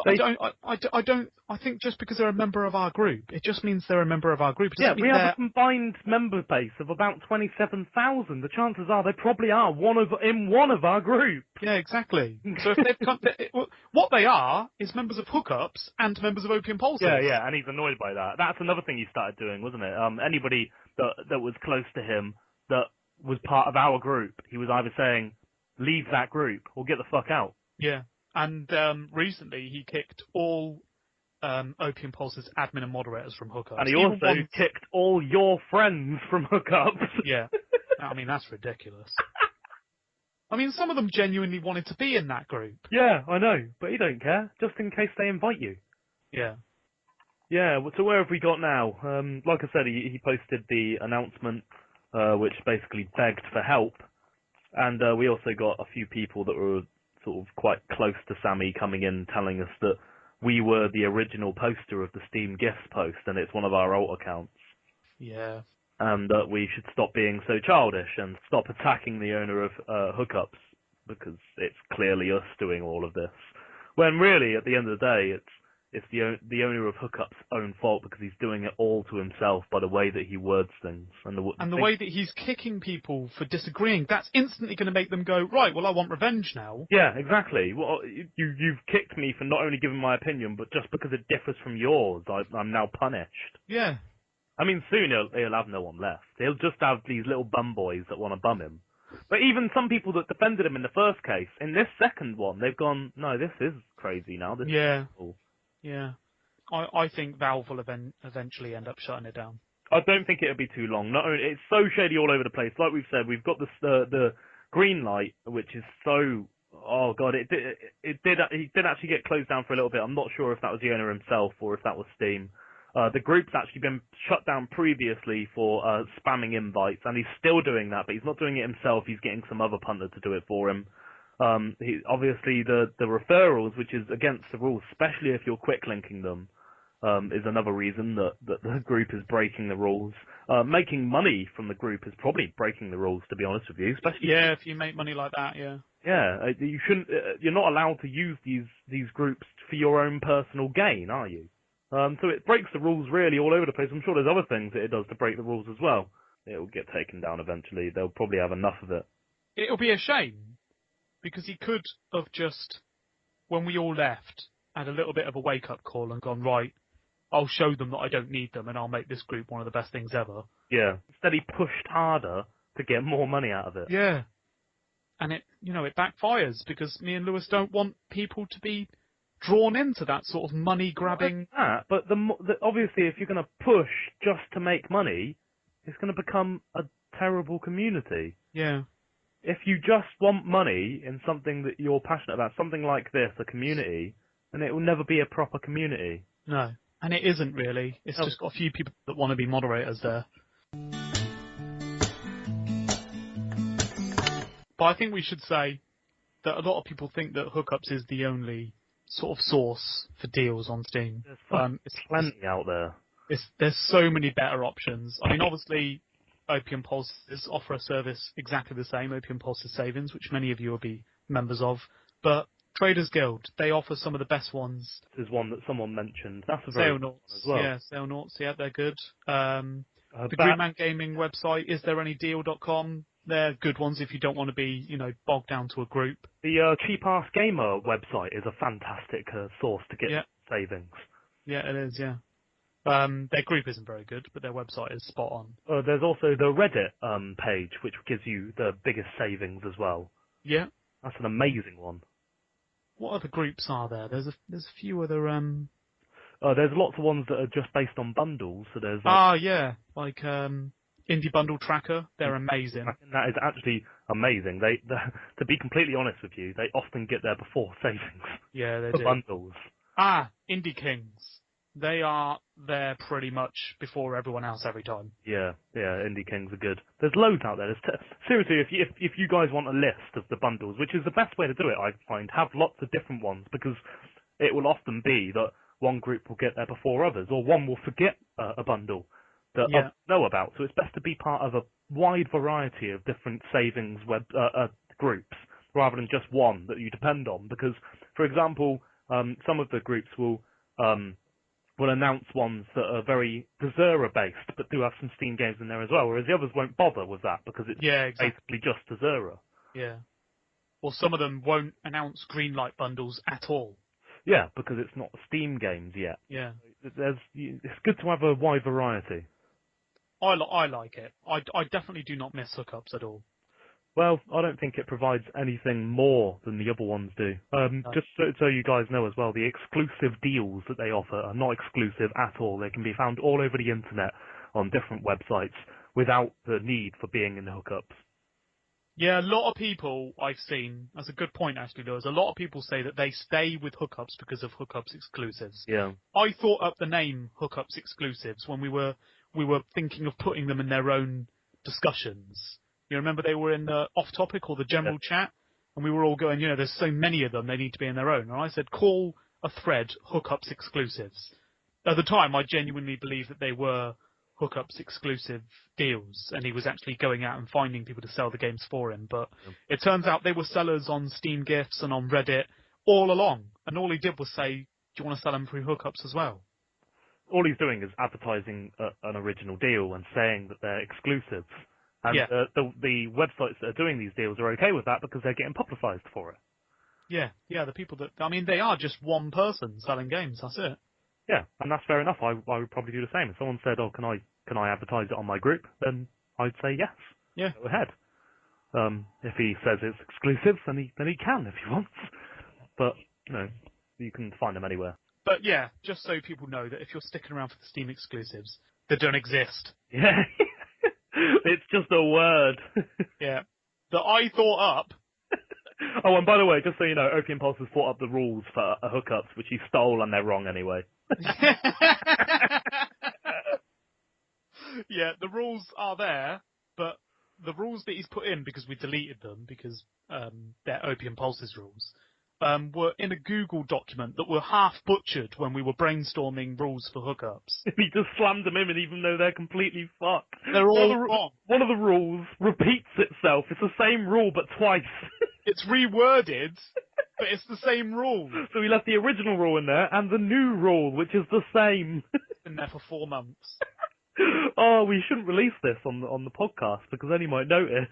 But I think just because they're a member of our group, it just means they're a member of our group. Yeah, we have a combined member base of about 27,000. The chances are they probably are in one of our groups. Yeah, exactly. So if they've come, what they are is members of Hookups and members of Opium Pulses. Yeah, and he's annoyed by that. That's another thing he started doing, wasn't it? Anybody that was close to him that was part of our group, he was either saying, leave that group or get the fuck out. Yeah. And recently he kicked all Opium Pulse's admin and moderators from Hookups. And he also kicked all your friends from Hookups. Yeah. I mean, that's ridiculous. I mean, some of them genuinely wanted to be in that group. Yeah, I know. But he don't care, just in case they invite you. Yeah. Yeah, so where have we got now? Like I said, he posted the announcement, which basically begged for help. And we also got a few people that were sort of quite close to Sammy coming in telling us that we were the original poster of the Steam Gifts post and it's one of our alt accounts. Yeah. And that we should stop being so childish and stop attacking the owner of Hookups because it's clearly us doing all of this. When really, at the end of the day, it's the owner of Hookups' own fault because he's doing it all to himself by the way that he words things. And the way that he's kicking people for disagreeing, that's instantly going to make them go, right, well, I want revenge now. Yeah, exactly. Well, you've kicked me for not only giving my opinion, but just because it differs from yours, I'm now punished. Yeah. I mean, soon he'll have no one left. He'll just have these little bum boys that want to bum him. But even some people that defended him in the first case, in this second one, they've gone, no, this is crazy now. This is cool. Yeah. I think Valve will eventually end up shutting it down. I don't think it'll be too long. Not only, it's so shady all over the place. Like we've said, we've got the green light, which is so... Oh, God, he did actually get closed down for a little bit. I'm not sure if that was the owner himself or if that was Steam. The group's actually been shut down previously for spamming invites, and he's still doing that, but he's not doing it himself. He's getting some other punter to do it for him. Obviously, the referrals, which is against the rules, especially if you're quick linking them, is another reason that the group is breaking the rules. Making money from the group is probably breaking the rules, to be honest with you. Especially if you make money like that, yeah. Yeah, you shouldn't. You're not allowed to use these groups for your own personal gain, are you? So it breaks the rules really all over the place. I'm sure there's other things that it does to break the rules as well. It'll get taken down eventually. They'll probably have enough of it. It'll be a shame, because he could have just, when we all left, had a little bit of a wake-up call and gone, right, I'll show them that I don't need them and I'll make this group one of the best things ever. Yeah. Instead he pushed harder to get more money out of it. Yeah. And it backfires, because me and Lewis don't want people to be drawn into that sort of money-grabbing... But obviously, if you're going to push just to make money, it's going to become a terrible community. Yeah. If you just want money in something that you're passionate about, something like this, a community, then it will never be a proper community. No, and it isn't really. It's just got a few people that want to be moderators there. But I think we should say that a lot of people think that Hookups is the only sort of source for deals on Steam. There's plenty out there. There's so many better options. I mean, obviously, Opium Pulses offer a service exactly the same, Opium Pulses Savings, which many of you will be members of. But Traders Guild, they offer some of the best ones. There's one that someone mentioned. That's a very good one as well. Yeah, Sailnauts, yeah, they're good. The Greenman Gaming website, istthereanydeal.com, they're good ones if you don't want to be, bogged down to a group. The Cheap Ass Gamer website is a fantastic source to get savings. Yeah, it is, yeah. Their group isn't very good, but their website is spot on. There's also the Reddit page, which gives you the biggest savings as well. Yeah. That's an amazing one. What other groups are there? There's a few other... There's lots of ones that are just based on bundles. So there's like Indie Bundle Tracker. They're amazing. That is actually amazing. They to be completely honest with you, they often get there before savings. Yeah, they for do. Bundles. Indie Kings. They are there pretty much before everyone else every time. Yeah, Indie Kings are good. There's loads out there. Seriously, if you guys want a list of the bundles, which is the best way to do it, I find, have lots of different ones, because it will often be that one group will get there before others, or one will forget a bundle that others know about. So it's best to be part of a wide variety of different savings groups, rather than just one that you depend on. Because, for example, some of the groups will announce ones that are very Desura-based, but do have some Steam games in there as well, whereas the others won't bother with that, because it's basically just Desura. Yeah. Or some of them won't announce Greenlight bundles at all. Yeah, because it's not Steam games yet. Yeah. It's good to have a wide variety. I like it. I definitely do not miss Hookups at all. Well, I don't think it provides anything more than the other ones do. Just so you guys know as well, the exclusive deals that they offer are not exclusive at all. They can be found all over the internet on different websites without the need for being in the Hookups. Yeah, a lot of people I've seen, that's a good point actually, Lewis, a lot of people say that they stay with Hookups because of Hookups exclusives. Yeah. I thought up the name Hookups exclusives when we were thinking of putting them in their own discussions. You remember they were in the off-topic or the general chat, and we were all going, there's so many of them, they need to be in their own. And I said, call a thread Hookups exclusives. At the time, I genuinely believed that they were Hookups exclusive deals, and he was actually going out and finding people to sell the games for him. But it turns out they were sellers on Steam Gifts and on Reddit all along, and all he did was say, do you want to sell them through Hookups as well? All he's doing is advertising an original deal and saying that they're exclusives. And the websites that are doing these deals are okay with that because they're getting publicised for it. Yeah, the people that... I mean, they are just one person selling games, that's it. Yeah, and that's fair enough. I would probably do the same. If someone said, can I advertise it on my group, then I'd say yes. Yeah. Go ahead. If he says it's exclusive, then he can if he wants. But, you can find them anywhere. But yeah, just so people know that if you're sticking around for the Steam exclusives, they don't exist. Yeah. It's just a word. Yeah. That I thought up. Oh, and by the way, just so you know, Opium Pulse has thought up the rules for Hookups, which he stole, and they're wrong anyway. Yeah, the rules are there, but the rules that he's put in, because we deleted them, because they're Opium Pulse's rules, were in a Google document that were half butchered when we were brainstorming rules for Hookups. He just slammed them in, even though they're completely fucked. They're all wrong. One of the rules repeats itself. It's the same rule, but twice. It's reworded, but it's the same rule. So we left the original rule in there, and the new rule, which is the same. Been there for 4 months. Oh, we shouldn't release this on the podcast, because then he might notice.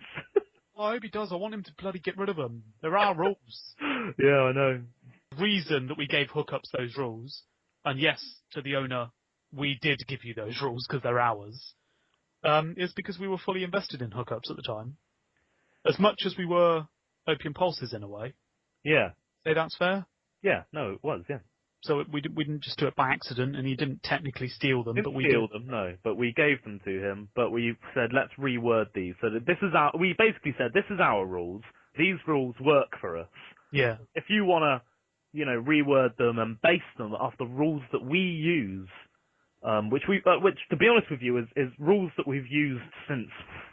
I hope he does. I want him to bloody get rid of them. There are rules. Yeah, I know. The reason that we gave Hookups those rules, and yes, to the owner, we did give you those rules because they're ours, is because we were fully invested in Hookups at the time. As much as we were Opium Pulses in a way. Yeah. Say that's fair? Yeah, no, it was, yeah. So we didn't just do it by accident, and he didn't technically steal them. But we steal them, no. But we gave them to him. But we said, let's reword these. So that this is we basically said, this is our rules. These rules work for us. Yeah. If you want to, reword them and base them off the rules that we use, which to be honest with you is rules that we've used since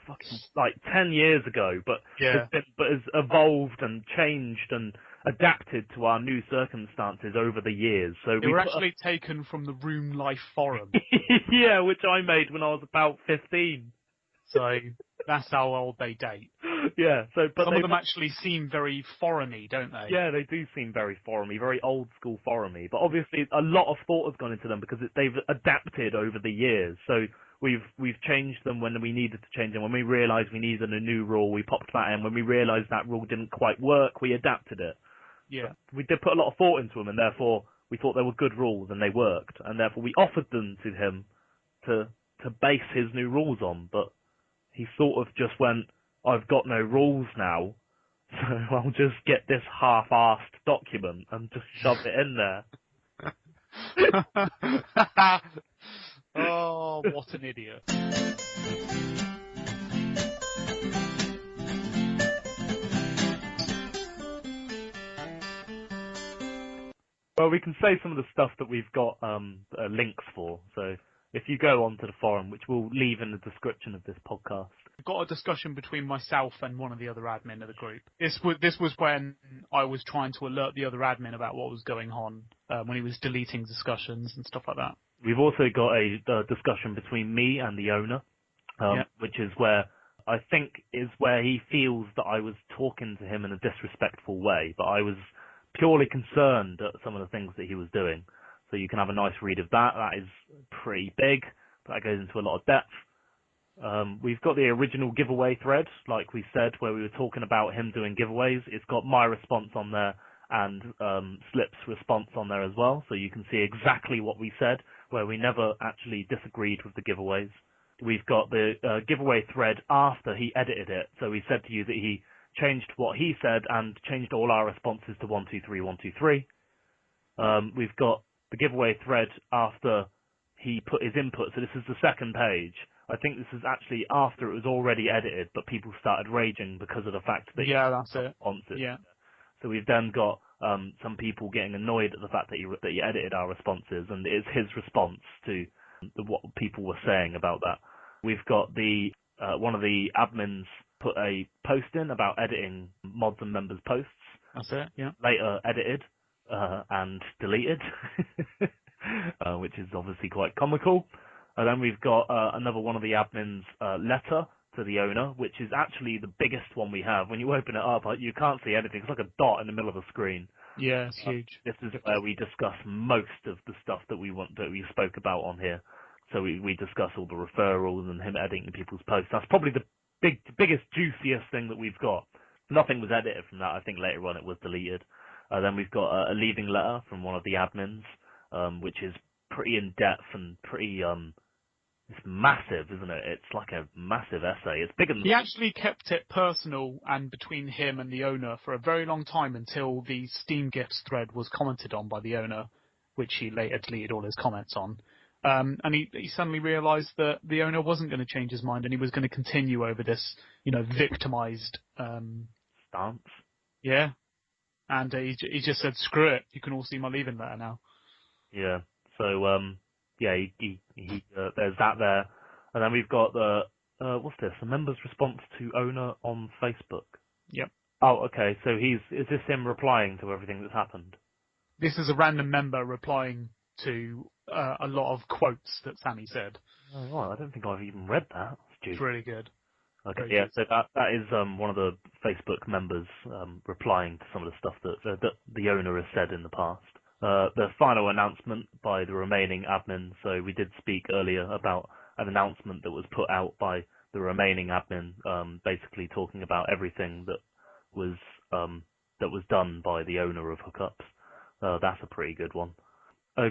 fucking like 10 years ago, but Yeah. has evolved and changed and adapted to our new circumstances over the years. So They were actually taken from the Room Life Forum. yeah, which I made when I was about 15. So that's how old they date. Yeah, so but Some of them actually seem very foreign-y, don't they? Yeah, they do seem very foreign-y, very old school foreign-y. But obviously, a lot of thought has gone into them because they've adapted over the years. So we've changed them when we needed to change them. When we realised we needed a new rule, we popped that in. When we realised that rule didn't quite work, we adapted it. Yeah. But we did put a lot of thought into them, and therefore we thought they were good rules and they worked. And therefore we offered them to him to base his new rules on. But he sort of just went, I've got no rules now, so I'll just get this half-assed document and just shove it in there. Oh, what an idiot. Well, we can say some of the stuff that we've got links for. So if you go onto the forum, which we'll leave in the description of this podcast. I've got a discussion between myself and one of the other admin of the group. This was when I was trying to alert the other admin about what was going on, when he was deleting discussions and stuff like that. We've also got a discussion between me and the owner, which is where I think is where he feels that I was talking to him in a disrespectful way, but I was purely concerned at some of the things that he was doing. So you can have a nice read of that. That is pretty big. That goes into a lot of depth. We've got the original giveaway thread, like we said, where we were talking about him doing giveaways. It's got my response on there and Slip's response on there as well, so you can see exactly what we said, where we never actually disagreed with the giveaways. We've got the giveaway thread after he edited it, so he said to you that he changed what he said and changed all our responses to 123, 123. We've got the giveaway thread after he put his input, so this is the second page. I think this is actually after it was already edited, but people started raging because of the fact that that's it. Responses. Yeah. So we've then got some people getting annoyed at the fact that he edited our responses, and it's his response to what people were saying about that. We've got the one of the admins put a post in about editing mods and members' posts. That's it. Yeah. Later edited and deleted, which is obviously quite comical. And then we've got another one of the admins' letter to the owner, which is actually the biggest one we have. When you open it up, you can't see anything. It's like a dot in the middle of the screen. Yeah, it's huge. This is where we discuss most of the stuff that we spoke about on here. So we discuss all the referrals and him editing people's posts. That's probably the biggest, juiciest thing that we've got. Nothing was edited from that. I think later on it was deleted. Then we've got a leaving letter from one of the admins, which is pretty in-depth and pretty... It's massive, isn't it? It's like a massive essay. It's bigger than... He actually kept it personal and between him and the owner for a very long time until the Steam Gifts thread was commented on by the owner, which he later deleted all his comments on. And he suddenly realised that the owner wasn't going to change his mind and he was going to continue over this, victimised... stance. Yeah. And he just said, screw it, you can all see my leaving letter now. Yeah. So, yeah, he there's that there. And then we've got the, what's this? A member's response to owner on Facebook. Yep. Oh, okay. So is this him replying to everything that's happened? This is a random member replying to a lot of quotes that Sammy said. Oh, right. I don't think I've even read that. It's really good. Okay, Very yeah, good. so that is one of the Facebook members replying to some of the stuff that the owner has said in the past. The final announcement by the remaining admin. So we did speak earlier about an announcement that was put out by the remaining admin, basically talking about everything that was done by the owner of Hookups. That's a pretty good one.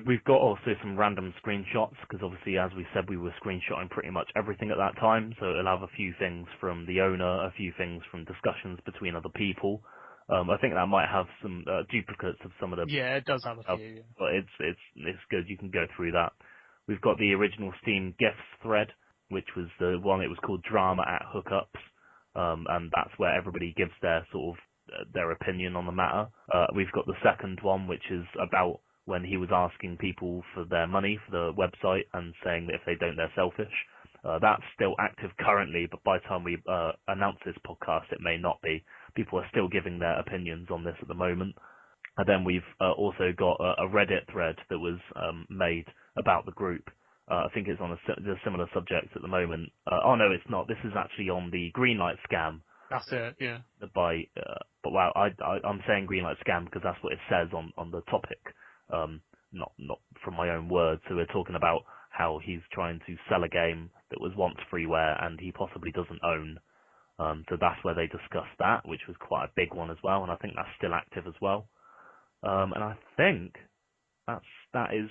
We've got also some random screenshots because obviously, as we said, we were screenshotting pretty much everything at that time. So it'll have a few things from the owner, a few things from discussions between other people. I think that might have some duplicates of some of the... Yeah, it does have a few. Yeah. But it's good. You can go through that. We've got the original Steam Gifts thread, which was the one, it was called Drama at Hookups. And that's where everybody gives their sort of their opinion on the matter. We've got the second one, which is about when he was asking people for their money for the website and saying that if they don't, they're selfish. That's still active currently, but by the time we announce this podcast, it may not be. People are still giving their opinions on this at the moment. And then we've also got a Reddit thread that was made about the group. I think it's on a similar subject at the moment. Oh no, it's not. This is actually on the Greenlight scam. That's it, yeah. But wow, I'm saying Greenlight scam because that's what it says on the topic. Not from my own words. So we're talking about how he's trying to sell a game that was once freeware and he possibly doesn't own. So that's where they discussed that, which was quite a big one as well, and I think that's still active as well. And I think that is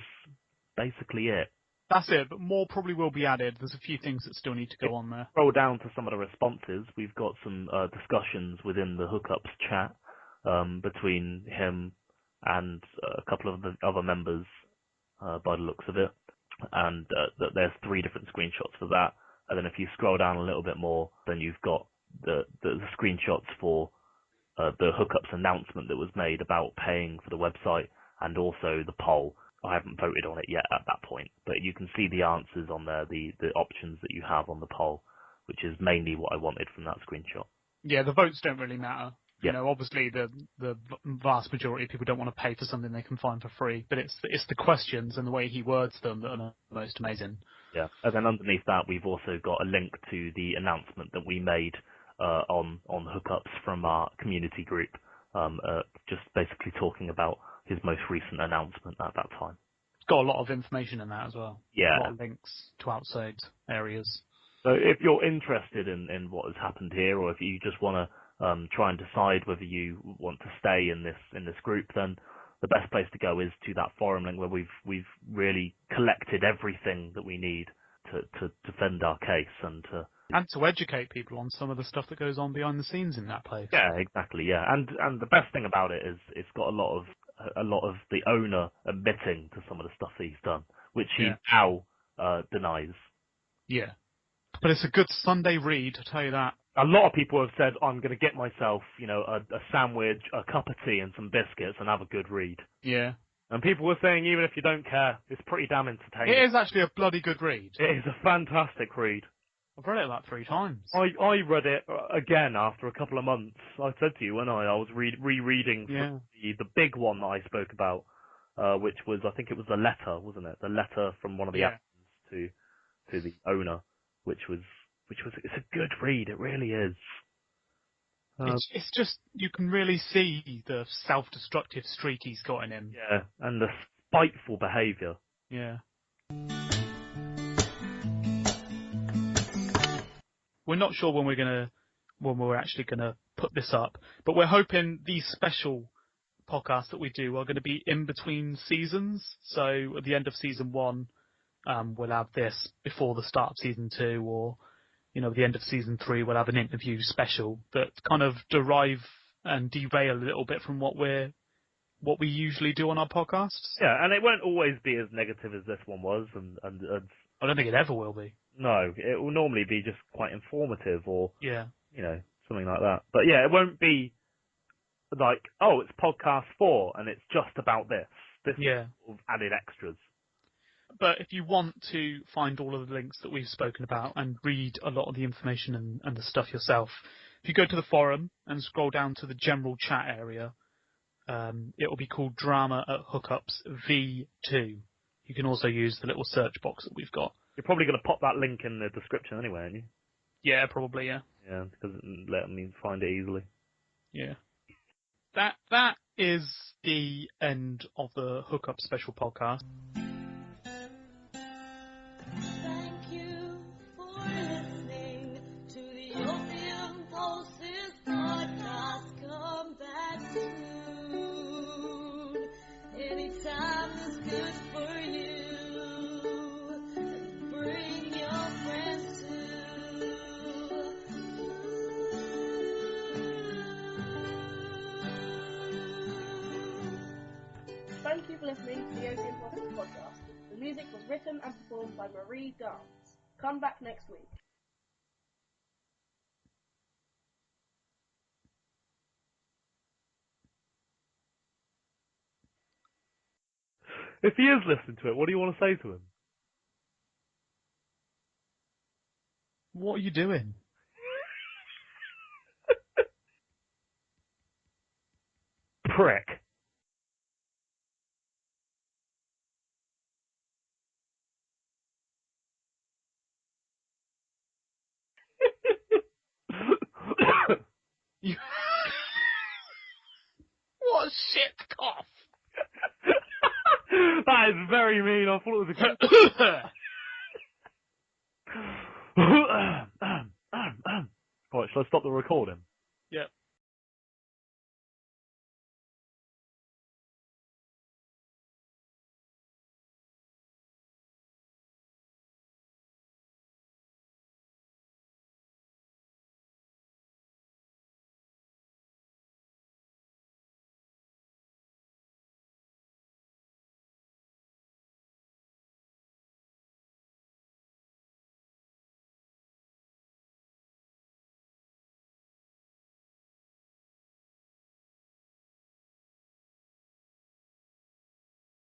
basically it. That's it, but more probably will be added. There's a few things that still need to go on there. Scroll down to some of the responses. We've got some discussions within the Hookups chat between him and a couple of the other members by the looks of it. And there's 3 different screenshots for that. And then if you scroll down a little bit more, then you've got the screenshots for the Hookups announcement that was made about paying for the website and also the poll. I haven't voted on it yet at that point, but you can see the answers on there, the options that you have on the poll, which is mainly what I wanted from that screenshot. Yeah, the votes don't really matter. Yeah. You know, obviously the vast majority of people don't want to pay for something they can find for free, but it's the questions and the way he words them that are the most amazing. Yeah, and then underneath that we've also got a link to the announcement that we made on Hookups from our community group, just basically talking about his most recent announcement at that time. It's got a lot of information in that as well. Yeah. A lot of links to outside areas. So if you're interested in what has happened here, or if you just want to try and decide whether you want to stay in this group, then the best place to go is to that forum link where we've really collected everything that we need to defend our case and to educate people on some of the stuff that goes on behind the scenes in that place. Yeah, exactly. Yeah, and the best thing about it is it's got a lot of the owner admitting to some of the stuff that he's done, which he now denies. Yeah, but it's a good Sunday read, I tell you that. A lot of people have said, I'm going to get myself, a sandwich, a cup of tea and some biscuits and have a good read. Yeah. And people were saying, even if you don't care, it's pretty damn entertaining. It is actually a bloody good read. It is a fantastic read. I've read it like 3 times. I read it again after a couple of months. I said to you, when I was rereading the big one that I spoke about, which was, I think it was the letter, wasn't it? The letter from one of the actors to the owner, which was it's a good read. It really is. It's just, you can really see the self-destructive streak he's got in him. Yeah, and the spiteful behaviour. Yeah. We're not sure when we're actually gonna put this up, but we're hoping these special podcasts that we do are going to be in between seasons. So at the end of season 1, we'll have this before the start of season 2, or at the end of season 3, we'll have an interview special that kind of derive and derail a little bit from what we usually do on our podcasts. Yeah, and it won't always be as negative as this one was, and I don't think it ever will be. No, it will normally be just quite informative or, yeah, something like that. But yeah, it won't be like, oh, it's podcast 4 and it's just about this. This is sort of added extras. But if you want to find all of the links that we've spoken about and read a lot of the information and the stuff yourself, if you go to the forum and scroll down to the general chat area, it will be called Drama at Hookups V2. You can also use the little search box that we've got. You're probably going to pop that link in the description anyway, aren't you? Yeah, probably, yeah. Yeah, because it let me find it easily. Yeah. That is the end of the Hookup special podcast. Thank you for listening to the Opium Pulses podcast. Come back soon. Anytime is good for you. Bring your friends too. Thank you for listening to the Opium Pulses podcast. The music was written and performed by Marie Dance. Come back next week. If he is listening to it, what do you want to say to him? What are you doing? Prick. You... What a shit cough! That is very mean. I thought it was a... Right, shall I stop the recording?